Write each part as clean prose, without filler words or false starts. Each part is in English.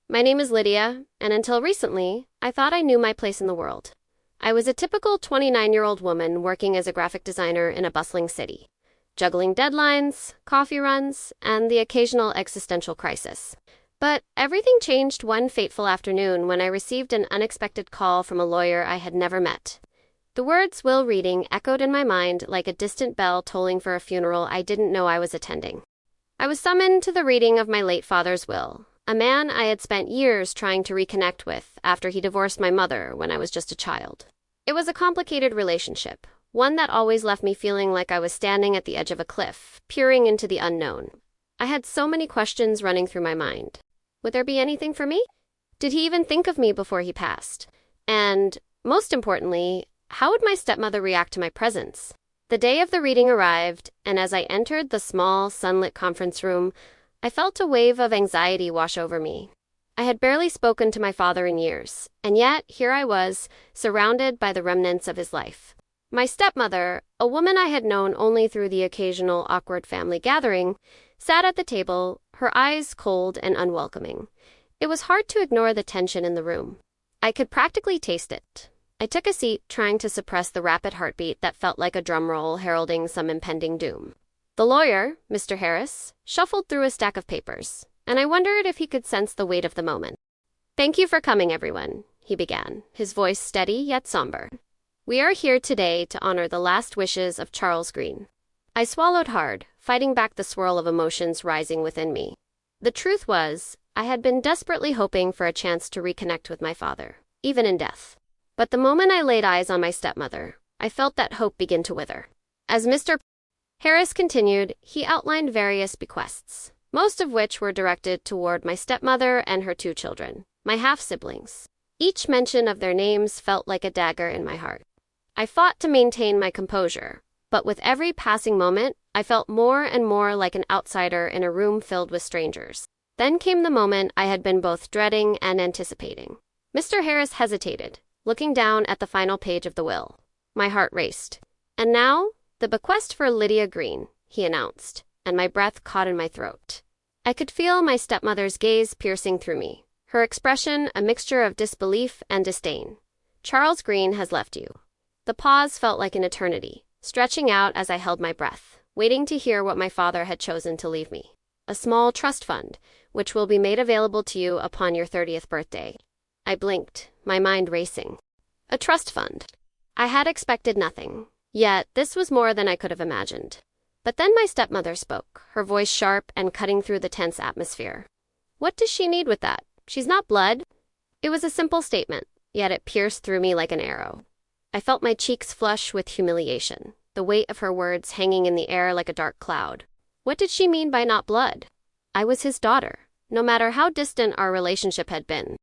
My name is Lydia, and until recently, I thought I knew my place in the world. I was a typical 29-year-old woman working as a graphic designer in a bustling city, juggling deadlines, coffee runs, and the occasional existential crisis. But everything changed one fateful afternoon when I received an unexpected call from a lawyer I had never met. The words "will reading" echoed in my mind like a distant bell tolling for a funeral I didn't know I was attending. I was summoned to the reading of my late father's will, a man I had spent years trying to reconnect with after he divorced my mother when I was just a child. It was a complicated relationship, one that always left me feeling like I was standing at the edge of a cliff, peering into the unknown. I had so many questions running through my mind. Would there be anything for me? Did he even think of me before he passed? And, most importantly, how would my stepmother react to my presence? The day of the reading arrived, and as I entered the small, sunlit conference room, I felt a wave of anxiety wash over me. I had barely spoken to my father in years, and yet here I was, surrounded by the remnants of his life. My stepmother, a woman I had known only through the occasional awkward family gathering, sat at the table, her eyes cold and unwelcoming. It was hard to ignore the tension in the room. I could practically taste it. I took a seat, trying to suppress the rapid heartbeat that felt like a drum roll heralding some impending doom. The lawyer, Mr. Harris, shuffled through a stack of papers, and I wondered if he could sense the weight of the moment. "Thank you for coming, everyone," he began, his voice steady yet somber. "We are here today to honor the last wishes of Charles Green." I swallowed hard, fighting back the swirl of emotions rising within me. The truth was, I had been desperately hoping for a chance to reconnect with my father, even in death. But the moment I laid eyes on my stepmother, I felt that hope begin to wither. As Mr. Harris continued, he outlined various bequests, most of which were directed toward my stepmother and her two children, my half-siblings. Each mention of their names felt like a dagger in my heart. I fought to maintain my composure, but with every passing moment, I felt more and more like an outsider in a room filled with strangers. Then came the moment I had been both dreading and anticipating. Mr. Harris hesitated, looking down at the final page of the will. My heart raced. "And now, the bequest for Lydia Green," he announced, and my breath caught in my throat. I could feel my stepmother's gaze piercing through me, her expression a mixture of disbelief and disdain. "Charles Green has left you." The pause felt like an eternity, stretching out as I held my breath, waiting to hear what my father had chosen to leave me. "A small trust fund, which will be made available to you upon your 30th birthday." I blinked, my mind racing. A trust fund. I had expected nothing, yet this was more than I could have imagined. But then my stepmother spoke, her voice sharp and cutting through the tense atmosphere. "What does she need with that? She's not blood." It was a simple statement, yet it pierced through me like an arrow. I felt my cheeks flush with humiliation, the weight of her words hanging in the air like a dark cloud. What did she mean by not blood? I was his daughter, no matter how distant our relationship had been.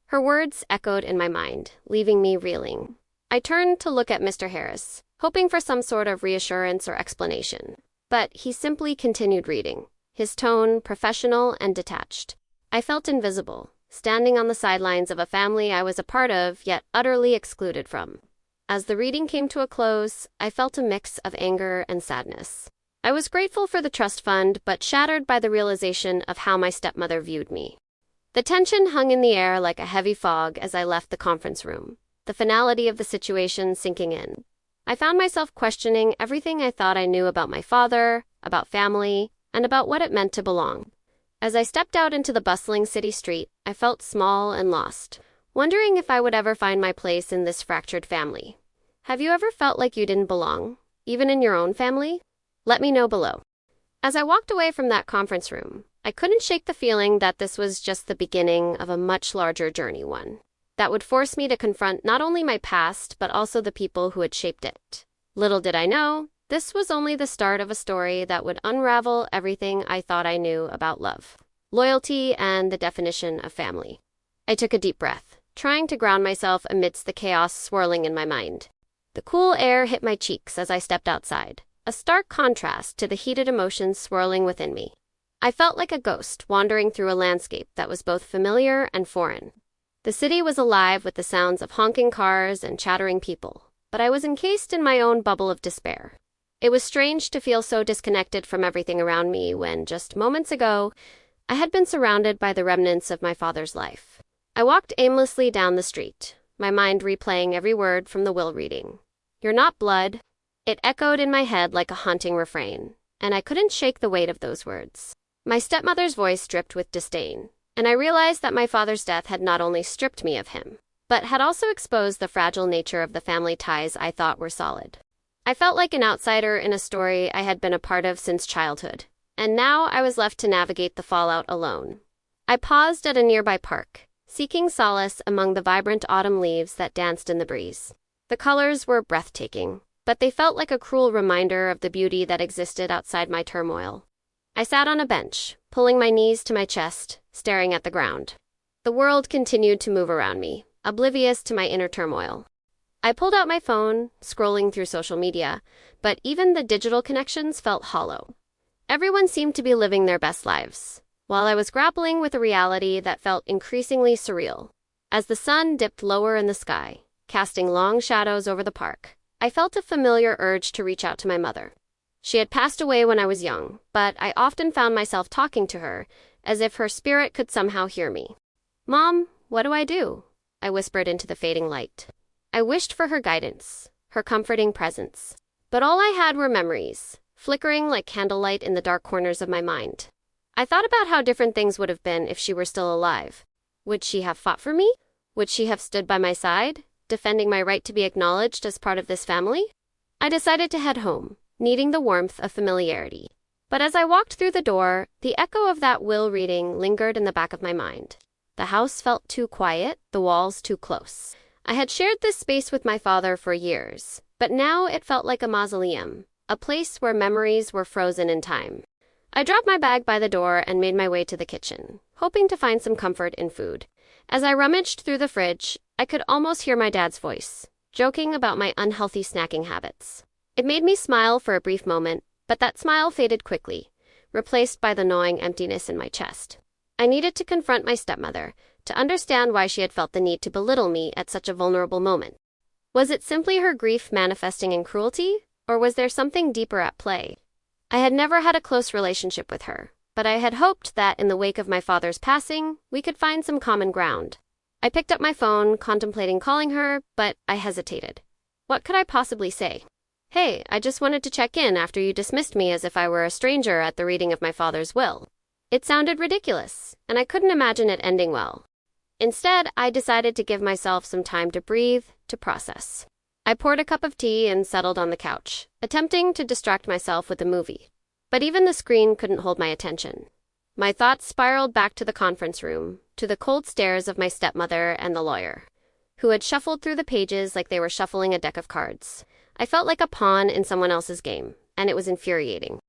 Her words echoed in my mind, leaving me reeling. I turned to look at Mr. Harris, hoping for some sort of reassurance or explanation. But he simply continued reading, his tone professional and detached. I felt invisible, standing on the sidelines of a family I was a part of, yet utterly excluded from. As the reading came to a close, I felt a mix of anger and sadness. I was grateful for the trust fund, but shattered by the realization of how my stepmother viewed me. The tension hung in the air like a heavy fog as I left the conference room, the finality of the situation sinking in. I found myself questioning everything I thought I knew about my father, about family, and about what it meant to belong. As I stepped out into the bustling city street, I felt small and lost, wondering if I would ever find my place in this fractured family. Have you ever felt like you didn't belong, even in your own family? Let me know below. As I walked away from that conference room, I couldn't shake the feeling that this was just the beginning of a much larger journey, one that would force me to confront not only my past, but also the people who had shaped it. Little did I know, this was only the start of a story that would unravel everything I thought I knew about love, loyalty, and the definition of family. I took a deep breath, trying to ground myself amidst the chaos swirling in my mind. The cool air hit my cheeks as I stepped outside, a stark contrast to the heated emotions swirling within me. I felt like a ghost wandering through a landscape that was both familiar and foreign. The city was alive with the sounds of honking cars and chattering people, but I was encased in my own bubble of despair. It was strange to feel so disconnected from everything around me when, just moments ago, I had been surrounded by the remnants of my father's life. I walked aimlessly down the street, my mind replaying every word from the will reading. "You're not blood." It echoed in my head like a haunting refrain, and I couldn't shake the weight of those words. My stepmother's voice dripped with disdain, and I realized that my father's death had not only stripped me of him, but had also exposed the fragile nature of the family ties I thought were solid. I felt like an outsider in a story I had been a part of since childhood, and now I was left to navigate the fallout alone. I paused at a nearby park, seeking solace among the vibrant autumn leaves that danced in the breeze. The colors were breathtaking, but they felt like a cruel reminder of the beauty that existed outside my turmoil. I sat on a bench, pulling my knees to my chest, staring at the ground. The world continued to move around me, oblivious to my inner turmoil. I pulled out my phone, scrolling through social media, but even the digital connections felt hollow. Everyone seemed to be living their best lives, while I was grappling with a reality that felt increasingly surreal. As the sun dipped lower in the sky, casting long shadows over the park, I felt a familiar urge to reach out to my mother. She had passed away when I was young, but I often found myself talking to her, as if her spirit could somehow hear me. "Mom, what do I do?" I whispered into the fading light. I wished for her guidance, her comforting presence. But all I had were memories, flickering like candlelight in the dark corners of my mind. I thought about how different things would have been if she were still alive. Would she have fought for me? Would she have stood by my side, defending my right to be acknowledged as part of this family? I decided to head home, needing the warmth of familiarity. But as I walked through the door, the echo of that will reading lingered in the back of my mind. The house felt too quiet, the walls too close. I had shared this space with my father for years, but now it felt like a mausoleum, a place where memories were frozen in time. I dropped my bag by the door and made my way to the kitchen, hoping to find some comfort in food. As I rummaged through the fridge, I could almost hear my dad's voice, joking about my unhealthy snacking habits. It made me smile for a brief moment, but that smile faded quickly, replaced by the gnawing emptiness in my chest. I needed to confront my stepmother, to understand why she had felt the need to belittle me at such a vulnerable moment. Was it simply her grief manifesting in cruelty, or was there something deeper at play? I had never had a close relationship with her, but I had hoped that in the wake of my father's passing, we could find some common ground. I picked up my phone, contemplating calling her, but I hesitated. What could I possibly say? "Hey, I just wanted to check in after you dismissed me as if I were a stranger at the reading of my father's will." It sounded ridiculous, and I couldn't imagine it ending well. Instead, I decided to give myself some time to breathe, to process. I poured a cup of tea and settled on the couch, attempting to distract myself with a movie. But even the screen couldn't hold my attention. My thoughts spiraled back to the conference room, to the cold stares of my stepmother and the lawyer, who had shuffled through the pages like they were shuffling a deck of cards. I felt like a pawn in someone else's game, and it was infuriating.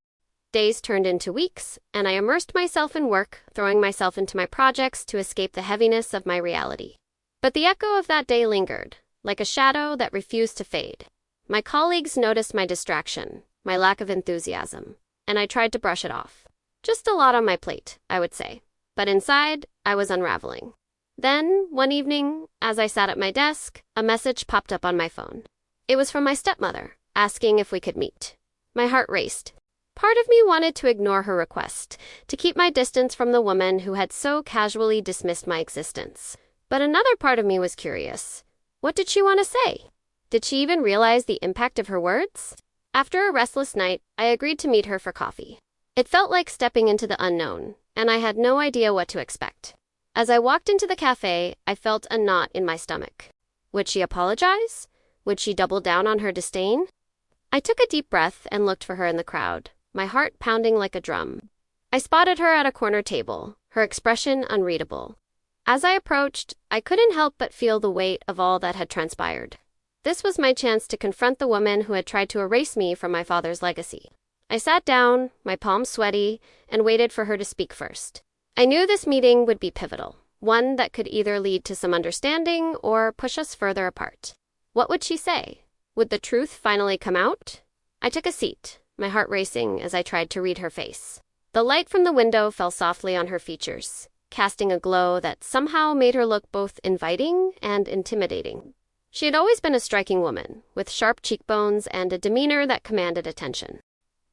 Days turned into weeks, and I immersed myself in work, throwing myself into my projects to escape the heaviness of my reality. But the echo of that day lingered, like a shadow that refused to fade. My colleagues noticed my distraction, my lack of enthusiasm, and I tried to brush it off. Just a lot on my plate, I would say. But inside, I was unraveling. Then, one evening, as I sat at my desk, a message popped up on my phone. It was from my stepmother, asking if we could meet. My heart raced. Part of me wanted to ignore her request, to keep my distance from the woman who had so casually dismissed my existence. But another part of me was curious. What did she want to say? Did she even realize the impact of her words? After a restless night, I agreed to meet her for coffee. It felt like stepping into the unknown, and I had no idea what to expect. As I walked into the cafe, I felt a knot in my stomach. Would she apologize? Would she double down on her disdain? I took a deep breath and looked for her in the crowd, my heart pounding like a drum. I spotted her at a corner table, her expression unreadable. As I approached, I couldn't help but feel the weight of all that had transpired. This was my chance to confront the woman who had tried to erase me from my father's legacy. I sat down, my palms sweaty, and waited for her to speak first. I knew this meeting would be pivotal, one that could either lead to some understanding or push us further apart. What would she say? Would the truth finally come out? I took a seat, my heart racing as I tried to read her face. The light from the window fell softly on her features, casting a glow that somehow made her look both inviting and intimidating. She had always been a striking woman, with sharp cheekbones and a demeanor that commanded attention.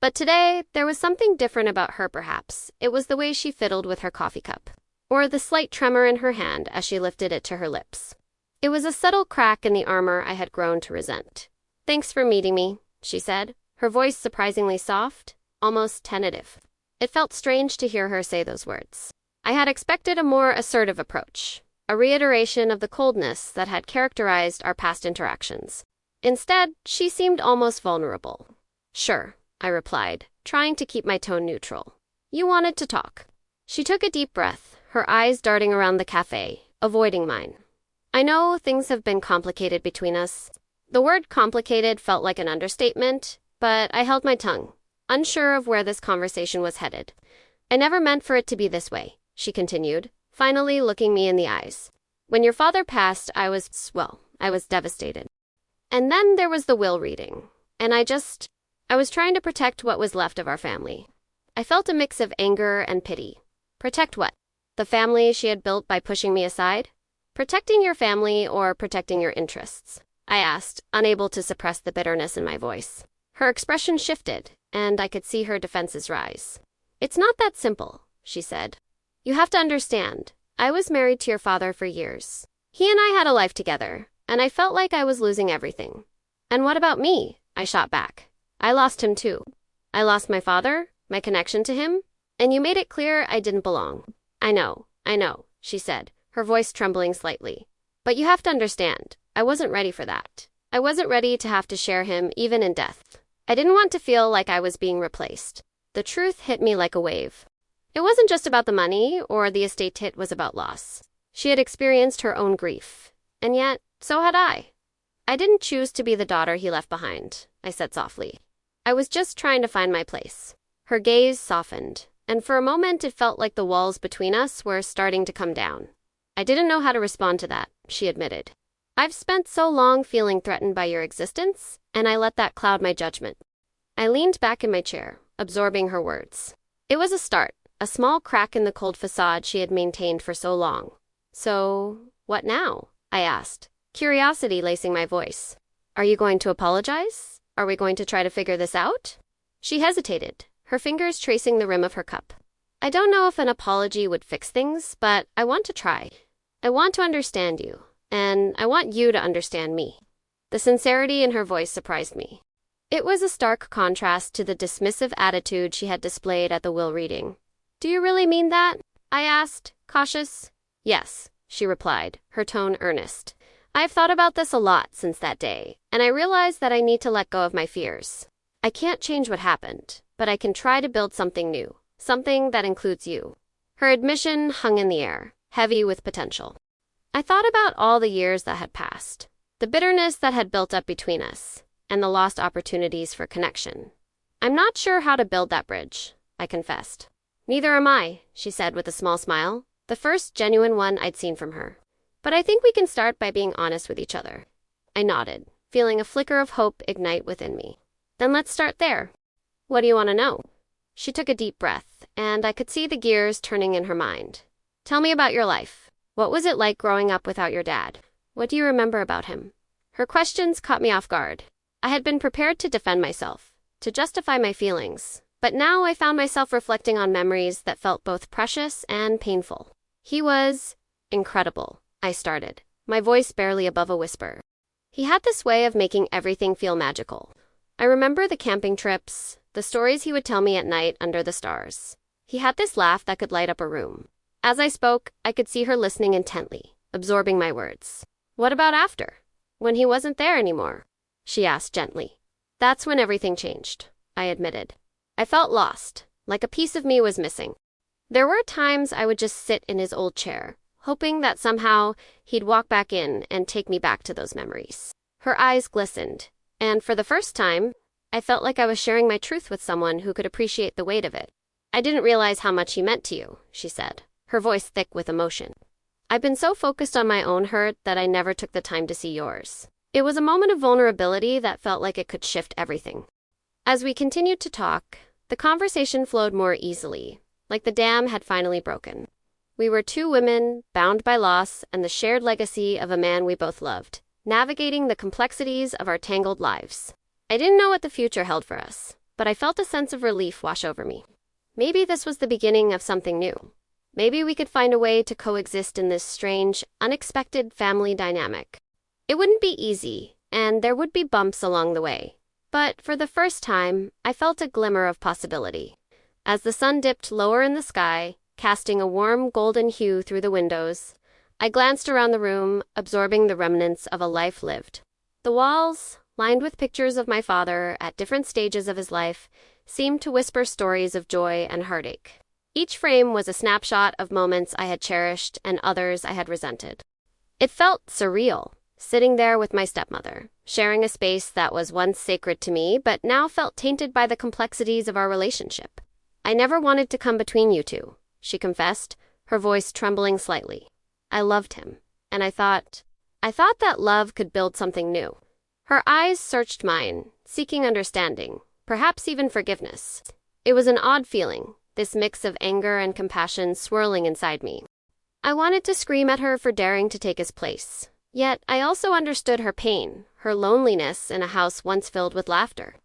But today, there was something different about her perhaps. It was the way she fiddled with her coffee cup, or the slight tremor in her hand as she lifted it to her lips. It was a subtle crack in the armor I had grown to resent. "Thanks for meeting me," she said, her voice surprisingly soft, almost tentative. It felt strange to hear her say those words. I had expected a more assertive approach, a reiteration of the coldness that had characterized our past interactions. Instead, she seemed almost vulnerable. "Sure," I replied, trying to keep my tone neutral. "You wanted to talk." She took a deep breath, her eyes darting around the cafe, avoiding mine. "I know things have been complicated between us." The word complicated felt like an understatement, but I held my tongue, unsure of where this conversation was headed. "I never meant for it to be this way," she continued, finally looking me in the eyes. "When your father passed, I was devastated. And then there was the will reading, and I was trying to protect what was left of our family." I felt a mix of anger and pity. Protect what? The family she had built by pushing me aside? "Protecting your family or protecting your interests?" I asked, unable to suppress the bitterness in my voice. Her expression shifted, and I could see her defenses rise. "It's not that simple," she said. "You have to understand, I was married to your father for years. He and I had a life together, and I felt like I was losing everything." "And what about me?" I shot back. "I lost him too. I lost my father, my connection to him, and you made it clear I didn't belong." I know," she said, her voice trembling slightly. "But you have to understand, I wasn't ready for that. I wasn't ready to have to share him even in death. I didn't want to feel like I was being replaced." The truth hit me like a wave. It wasn't just about the money or the estate, it was about loss. She had experienced her own grief, and yet, so had I. "I didn't choose to be the daughter he left behind," I said softly. "I was just trying to find my place." Her gaze softened, and for a moment it felt like the walls between us were starting to come down. "I didn't know how to respond to that," she admitted. "I've spent so long feeling threatened by your existence, and I let that cloud my judgment." I leaned back in my chair, absorbing her words. It was a start, a small crack in the cold facade she had maintained for so long. "So, what now?" I asked, curiosity lacing my voice. "Are you going to apologize? Are we going to try to figure this out?" She hesitated, her fingers tracing the rim of her cup. "I don't know if an apology would fix things, but I want to try. I want to understand you, and I want you to understand me." The sincerity in her voice surprised me. It was a stark contrast to the dismissive attitude she had displayed at the will reading. "Do you really mean that?" I asked, cautious. "Yes," she replied, her tone earnest. "I've thought about this a lot since that day, and I realized that I need to let go of my fears. I can't change what happened, but I can try to build something new, something that includes you." Her admission hung in the air, heavy with potential. I thought about all the years that had passed, the bitterness that had built up between us, and the lost opportunities for connection. "I'm not sure how to build that bridge," I confessed. "Neither am I," she said with a small smile, the first genuine one I'd seen from her. "But I think we can start by being honest with each other." I nodded, feeling a flicker of hope ignite within me. "Then let's start there. What do you want to know?" She took a deep breath, and I could see the gears turning in her mind. "Tell me about your life. What was it like growing up without your dad? What do you remember about him?" Her questions caught me off guard. I had been prepared to defend myself, to justify my feelings, but now I found myself reflecting on memories that felt both precious and painful. "He was incredible," I started, my voice barely above a whisper. "He had this way of making everything feel magical. I remember the camping trips, the stories he would tell me at night under the stars. He had this laugh that could light up a room." As I spoke, I could see her listening intently, absorbing my words. "What about after? When he wasn't there anymore?" she asked gently. "That's when everything changed," I admitted. I felt lost, like a piece of me was missing. There were times I would just sit in his old chair, hoping that somehow he'd walk back in and take me back to those memories. Her eyes glistened, and for the first time, I felt like I was sharing my truth with someone who could appreciate the weight of it. "I didn't realize how much he meant to you," she said, her voice thick with emotion. "I've been so focused on my own hurt that I never took the time to see yours." It was a moment of vulnerability that felt like it could shift everything. As we continued to talk, the conversation flowed more easily, like the dam had finally broken. We were two women, bound by loss and the shared legacy of a man we both loved, navigating the complexities of our tangled lives. I didn't know what the future held for us, but I felt a sense of relief wash over me. Maybe this was the beginning of something new. Maybe we could find a way to coexist in this strange, unexpected family dynamic. It wouldn't be easy, and there would be bumps along the way. But for the first time, I felt a glimmer of possibility. As the sun dipped lower in the sky, casting a warm golden hue through the windows, I glanced around the room, absorbing the remnants of a life lived. The walls, lined with pictures of my father at different stages of his life, seemed to whisper stories of joy and heartache. Each frame was a snapshot of moments I had cherished and others I had resented. It felt surreal, sitting there with my stepmother, sharing a space that was once sacred to me but now felt tainted by the complexities of our relationship. "I never wanted to come between you two," she confessed, her voice trembling slightly. "I loved him, and I thought that love could build something new." Her eyes searched mine, seeking understanding, perhaps even forgiveness. It was an odd feeling, this mix of anger and compassion swirling inside me. I wanted to scream at her for daring to take his place. Yet I also understood her pain, her loneliness in a house once filled with laughter.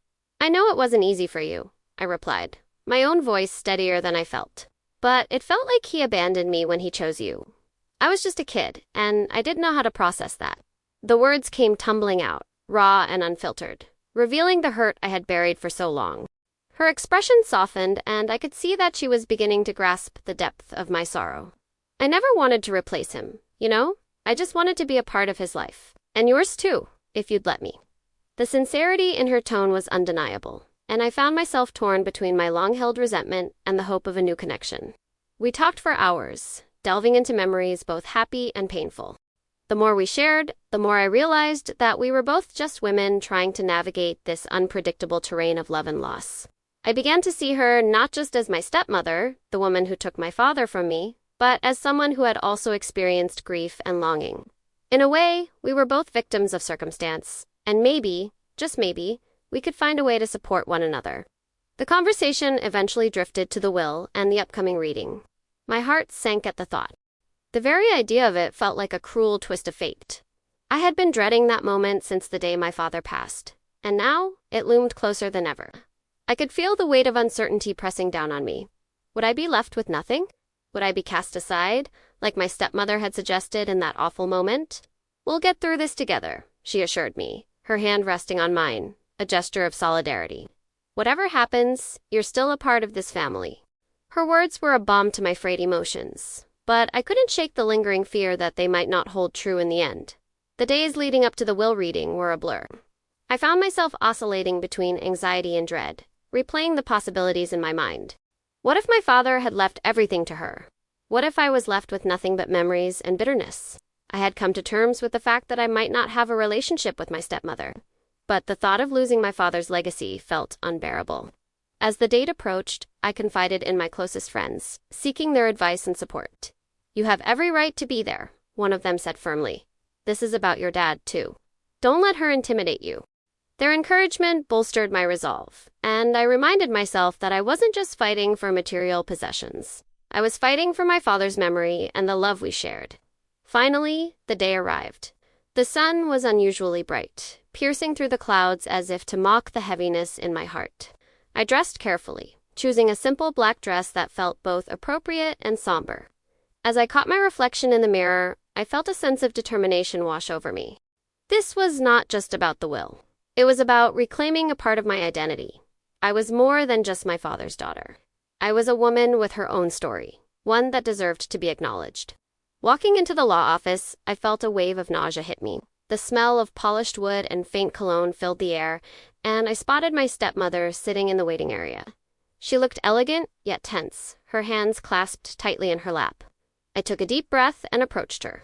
"I know it wasn't easy for you," I replied, my own voice steadier than I felt. "But it felt like he abandoned me when he chose you. I was just a kid, and I didn't know how to process that." The words came tumbling out, raw and unfiltered, revealing the hurt I had buried for so long. Her expression softened, and I could see that she was beginning to grasp the depth of my sorrow. "I never wanted to replace him, you know? I just wanted to be a part of his life. And yours too, if you'd let me." The sincerity in her tone was undeniable, and I found myself torn between my long-held resentment and the hope of a new connection. We talked for hours, delving into memories both happy and painful. The more we shared, the more I realized that we were both just women trying to navigate this unpredictable terrain of love and loss. I began to see her not just as my stepmother, the woman who took my father from me, but as someone who had also experienced grief and longing. In a way, we were both victims of circumstance, and maybe, just maybe, we could find a way to support one another. The conversation eventually drifted to the will and the upcoming reading. My heart sank at the thought. The very idea of it felt like a cruel twist of fate. I had been dreading that moment since the day my father passed, and now it loomed closer than ever. I could feel the weight of uncertainty pressing down on me. Would I be left with nothing? Would I be cast aside, like my stepmother had suggested in that awful moment? "We'll get through this together," she assured me, her hand resting on mine, a gesture of solidarity. "Whatever happens, you're still a part of this family." Her words were a balm to my frayed emotions, but I couldn't shake the lingering fear that they might not hold true in the end. The days leading up to the will reading were a blur. I found myself oscillating between anxiety and dread, replaying the possibilities in my mind. What if my father had left everything to her? What if I was left with nothing but memories and bitterness? I had come to terms with the fact that I might not have a relationship with my stepmother, but the thought of losing my father's legacy felt unbearable. As the date approached, I confided in my closest friends, seeking their advice and support. "You have every right to be there," one of them said firmly. "This is about your dad, too. Don't let her intimidate you." Their encouragement bolstered my resolve, and I reminded myself that I wasn't just fighting for material possessions. I was fighting for my father's memory and the love we shared. Finally, the day arrived. The sun was unusually bright, piercing through the clouds as if to mock the heaviness in my heart. I dressed carefully, choosing a simple black dress that felt both appropriate and somber. As I caught my reflection in the mirror, I felt a sense of determination wash over me. This was not just about the will. It was about reclaiming a part of my identity. I was more than just my father's daughter. I was a woman with her own story, one that deserved to be acknowledged. Walking into the law office, I felt a wave of nausea hit me. The smell of polished wood and faint cologne filled the air, and I spotted my stepmother sitting in the waiting area. She looked elegant, yet tense, her hands clasped tightly in her lap. I took a deep breath and approached her.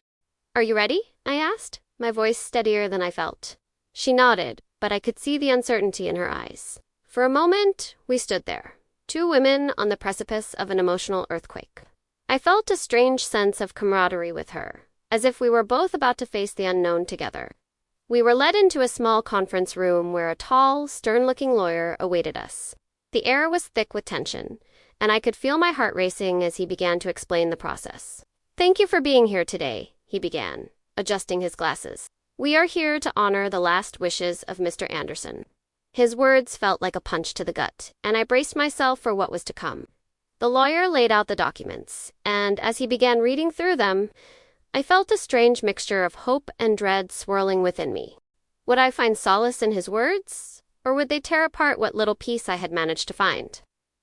"Are you ready?" I asked, my voice steadier than I felt. She nodded, but I could see the uncertainty in her eyes. For a moment, we stood there, two women on the precipice of an emotional earthquake. I felt a strange sense of camaraderie with her, as if we were both about to face the unknown together. We were led into a small conference room where a tall, stern-looking lawyer awaited us. The air was thick with tension, and I could feel my heart racing as he began to explain the process. "Thank you for being here today," he began, adjusting his glasses. "We are here to honor the last wishes of Mr. Anderson." His words felt like a punch to the gut, and I braced myself for what was to come. The lawyer laid out the documents, and as he began reading through them, I felt a strange mixture of hope and dread swirling within me. Would I find solace in his words, or would they tear apart what little peace I had managed to find?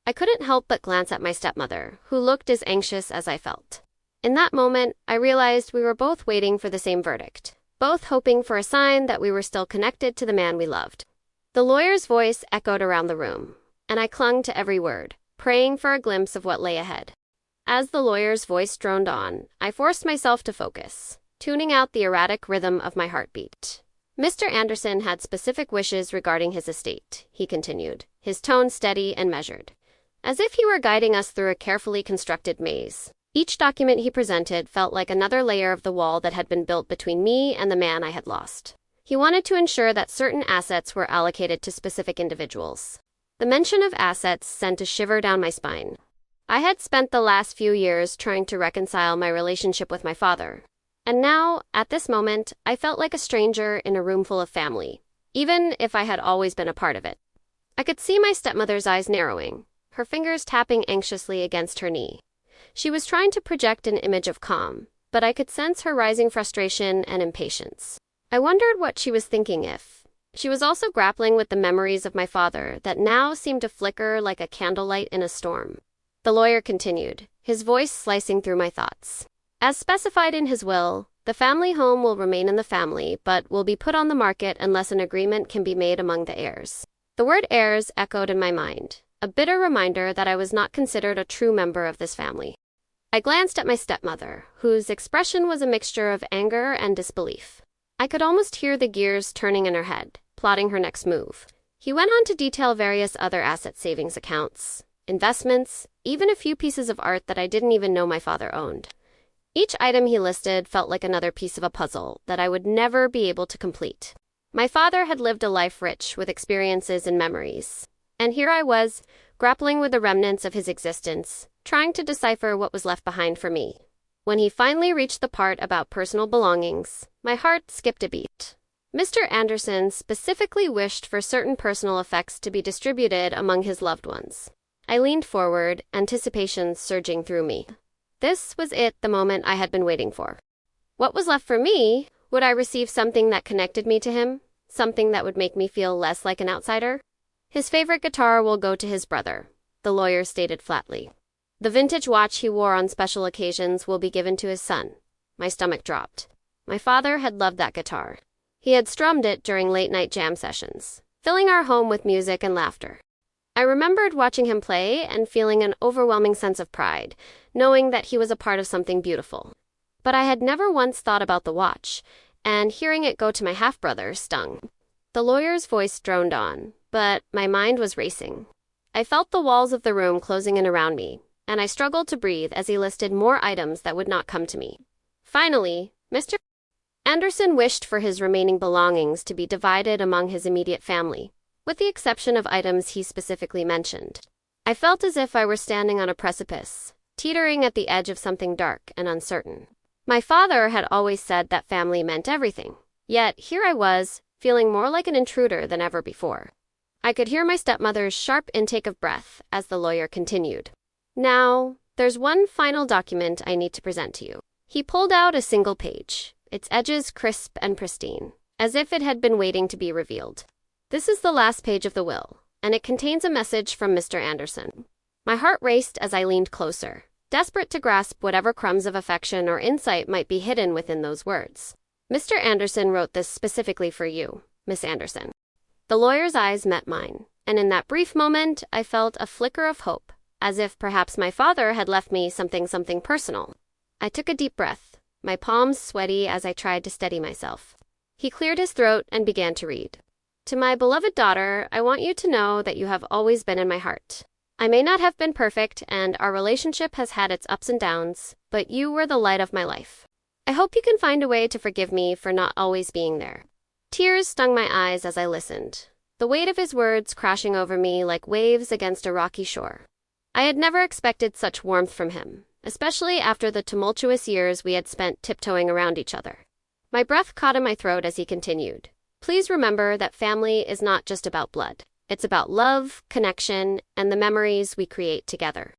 I couldn't help but glance at my stepmother, who looked as anxious as I felt. In that moment, I realized we were both waiting for the same verdict, both hoping for a sign that we were still connected to the man we loved. The lawyer's voice echoed around the room, and I clung to every word, praying for a glimpse of what lay ahead. As the lawyer's voice droned on, I forced myself to focus, tuning out the erratic rhythm of my heartbeat. Mr. Anderson had specific wishes regarding his estate, he continued, his tone steady and measured, as if he were guiding us through a carefully constructed maze. Each document he presented felt like another layer of the wall that had been built between me and the man I had lost. He wanted to ensure that certain assets were allocated to specific individuals. The mention of assets sent a shiver down my spine. I had spent the last few years trying to reconcile my relationship with my father. And now, at this moment, I felt like a stranger in a room full of family, even if I had always been a part of it. I could see my stepmother's eyes narrowing, her fingers tapping anxiously against her knee. She was trying to project an image of calm, but I could sense her rising frustration and impatience. I wondered what she was thinking if she was also grappling with the memories of my father that now seemed to flicker like a candlelight in a storm. The lawyer continued, his voice slicing through my thoughts. As specified in his will, the family home will remain in the family, but will be put on the market unless an agreement can be made among the heirs. The word heirs echoed in my mind, a bitter reminder that I was not considered a true member of this family. I glanced at my stepmother, whose expression was a mixture of anger and disbelief. I could almost hear the gears turning in her head, plotting her next move. He went on to detail various other asset savings accounts, investments, even a few pieces of art that I didn't even know my father owned. Each item he listed felt like another piece of a puzzle that I would never be able to complete. My father had lived a life rich with experiences and memories, and here I was, grappling with the remnants of his existence, trying to decipher what was left behind for me. When he finally reached the part about personal belongings, my heart skipped a beat. Mr. Anderson specifically wished for certain personal effects to be distributed among his loved ones. I leaned forward, anticipation surging through me. This was it, the moment I had been waiting for. What was left for me? Would I receive something that connected me to him? Something that would make me feel less like an outsider? His favorite guitar will go to his brother, the lawyer stated flatly. The vintage watch he wore on special occasions will be given to his son. My stomach dropped. My father had loved that guitar. He had strummed it during late-night jam sessions, filling our home with music and laughter. I remembered watching him play and feeling an overwhelming sense of pride, knowing that he was a part of something beautiful. But I had never once thought about the watch, and hearing it go to my half-brother stung. The lawyer's voice droned on, but my mind was racing. I felt the walls of the room closing in around me, and I struggled to breathe as he listed more items that would not come to me. Finally, Mr. Anderson wished for his remaining belongings to be divided among his immediate family, with the exception of items he specifically mentioned. I felt as if I were standing on a precipice, teetering at the edge of something dark and uncertain. My father had always said that family meant everything, yet here I was, feeling more like an intruder than ever before. I could hear my stepmother's sharp intake of breath as the lawyer continued. Now, there's one final document I need to present to you. He pulled out a single page, its edges crisp and pristine, as if it had been waiting to be revealed. This is the last page of the will, and it contains a message from Mr. Anderson. My heart raced as I leaned closer, desperate to grasp whatever crumbs of affection or insight might be hidden within those words. Mr. Anderson wrote this specifically for you, Miss Anderson. The lawyer's eyes met mine, and in that brief moment, I felt a flicker of hope, as if perhaps my father had left me something personal. I took a deep breath, my palms sweaty as I tried to steady myself. He cleared his throat and began to read. To my beloved daughter, I want you to know that you have always been in my heart. I may not have been perfect, and our relationship has had its ups and downs, but you were the light of my life. I hope you can find a way to forgive me for not always being there. Tears stung my eyes as I listened, the weight of his words crashing over me like waves against a rocky shore. I had never expected such warmth from him, especially after the tumultuous years we had spent tiptoeing around each other. My breath caught in my throat as he continued. Please remember that family is not just about blood. It's about love, connection, and the memories we create together.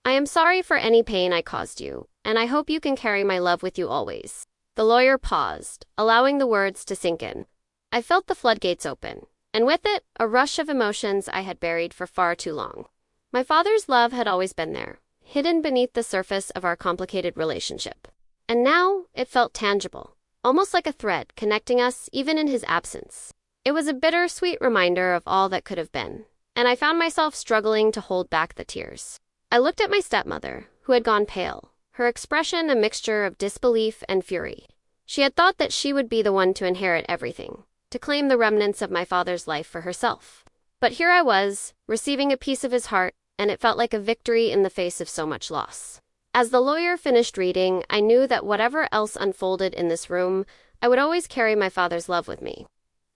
I am sorry for any pain I caused you, and I hope you can carry my love with you always." The lawyer paused, allowing the words to sink in. I felt the floodgates open, and with it, a rush of emotions I had buried for far too long. My father's love had always been there, hidden beneath the surface of our complicated relationship. And now, it felt tangible, almost like a thread connecting us even in his absence. It was a bittersweet reminder of all that could have been, and I found myself struggling to hold back the tears. I looked at my stepmother, who had gone pale, her expression a mixture of disbelief and fury. She had thought that she would be the one to inherit everything, to claim the remnants of my father's life for herself. But here I was, receiving a piece of his heart, and it felt like a victory in the face of so much loss. As the lawyer finished reading, I knew that whatever else unfolded in this room, I would always carry my father's love with me.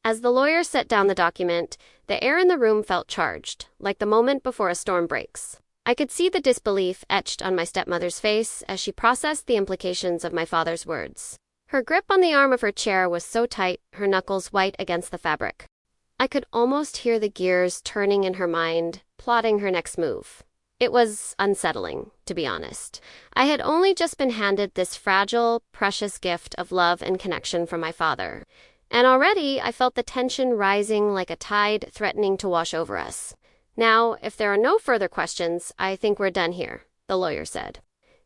As the lawyer set down the document, the air in the room felt charged, like the moment before a storm breaks. I could see the disbelief etched on my stepmother's face as she processed the implications of my father's words. Her grip on the arm of her chair was so tight, her knuckles white against the fabric. I could almost hear the gears turning in her mind, plotting her next move. It was unsettling, to be honest. I had only just been handed this fragile, precious gift of love and connection from my father, and already I felt the tension rising like a tide threatening to wash over us. "Now, if there are no further questions, I think we're done here," the lawyer said.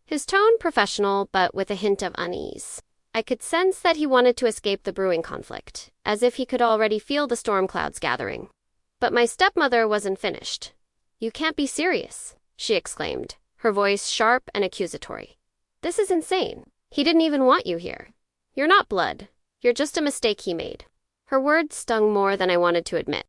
His tone professional, but with a hint of unease. I could sense that he wanted to escape the brewing conflict, as if he could already feel the storm clouds gathering. But my stepmother wasn't finished. "You can't be serious," she exclaimed, her voice sharp and accusatory. "This is insane. He didn't even want you here. You're not blood. You're just a mistake he made." Her words stung more than I wanted to admit.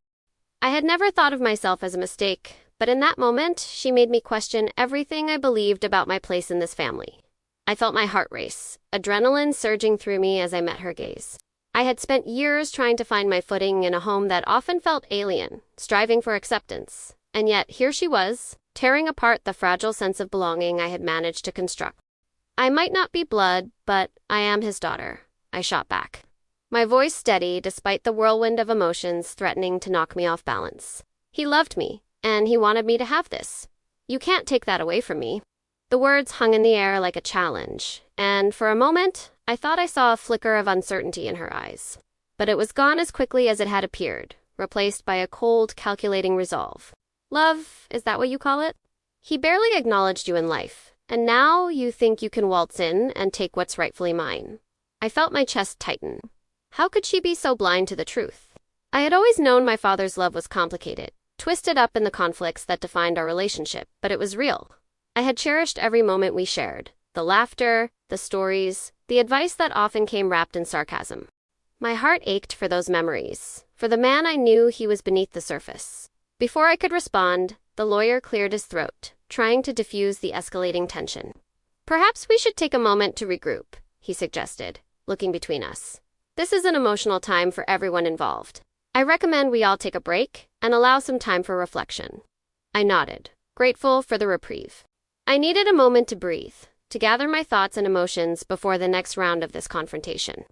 I had never thought of myself as a mistake, but in that moment, she made me question everything I believed about my place in this family. I felt my heart race, adrenaline surging through me as I met her gaze. I had spent years trying to find my footing in a home that often felt alien, striving for acceptance. And yet, here she was, tearing apart the fragile sense of belonging I had managed to construct. "I might not be blood, but I am his daughter," I shot back. My voice steady despite the whirlwind of emotions threatening to knock me off balance. "He loved me, and he wanted me to have this. You can't take that away from me." The words hung in the air like a challenge, and for a moment, I thought I saw a flicker of uncertainty in her eyes. But it was gone as quickly as it had appeared, replaced by a cold, calculating resolve. "Love, is that what you call it? He barely acknowledged you in life, and now you think you can waltz in and take what's rightfully mine." I felt my chest tighten. How could she be so blind to the truth? I had always known my father's love was complicated, twisted up in the conflicts that defined our relationship, but it was real. I had cherished every moment we shared, the laughter, the stories, the advice that often came wrapped in sarcasm. My heart ached for those memories, for the man I knew he was beneath the surface. Before I could respond, the lawyer cleared his throat, trying to diffuse the escalating tension. "Perhaps we should take a moment to regroup," he suggested, looking between us. "This is an emotional time for everyone involved. I recommend we all take a break and allow some time for reflection." I nodded, grateful for the reprieve. I needed a moment to breathe, to gather my thoughts and emotions before the next round of this confrontation.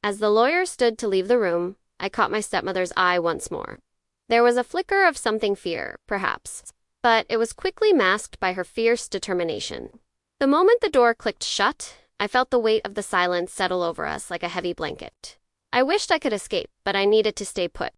As the lawyer stood to leave the room, I caught my stepmother's eye once more. There was a flicker of something fear, perhaps, but it was quickly masked by her fierce determination. The moment the door clicked shut, I felt the weight of the silence settle over us like a heavy blanket. I wished I could escape, but I needed to stay put.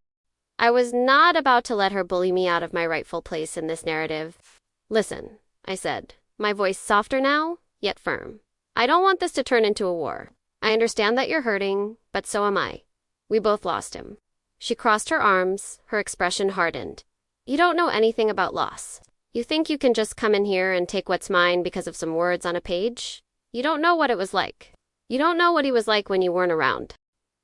I was not about to let her bully me out of my rightful place in this narrative. "Listen," I said, my voice softer now, yet firm. "I don't want this to turn into a war. I understand that you're hurting, but so am I. We both lost him." She crossed her arms, her expression hardened. "You don't know anything about loss. You think you can just come in here and take what's mine because of some words on a page? You don't know what it was like. You don't know what he was like when you weren't around."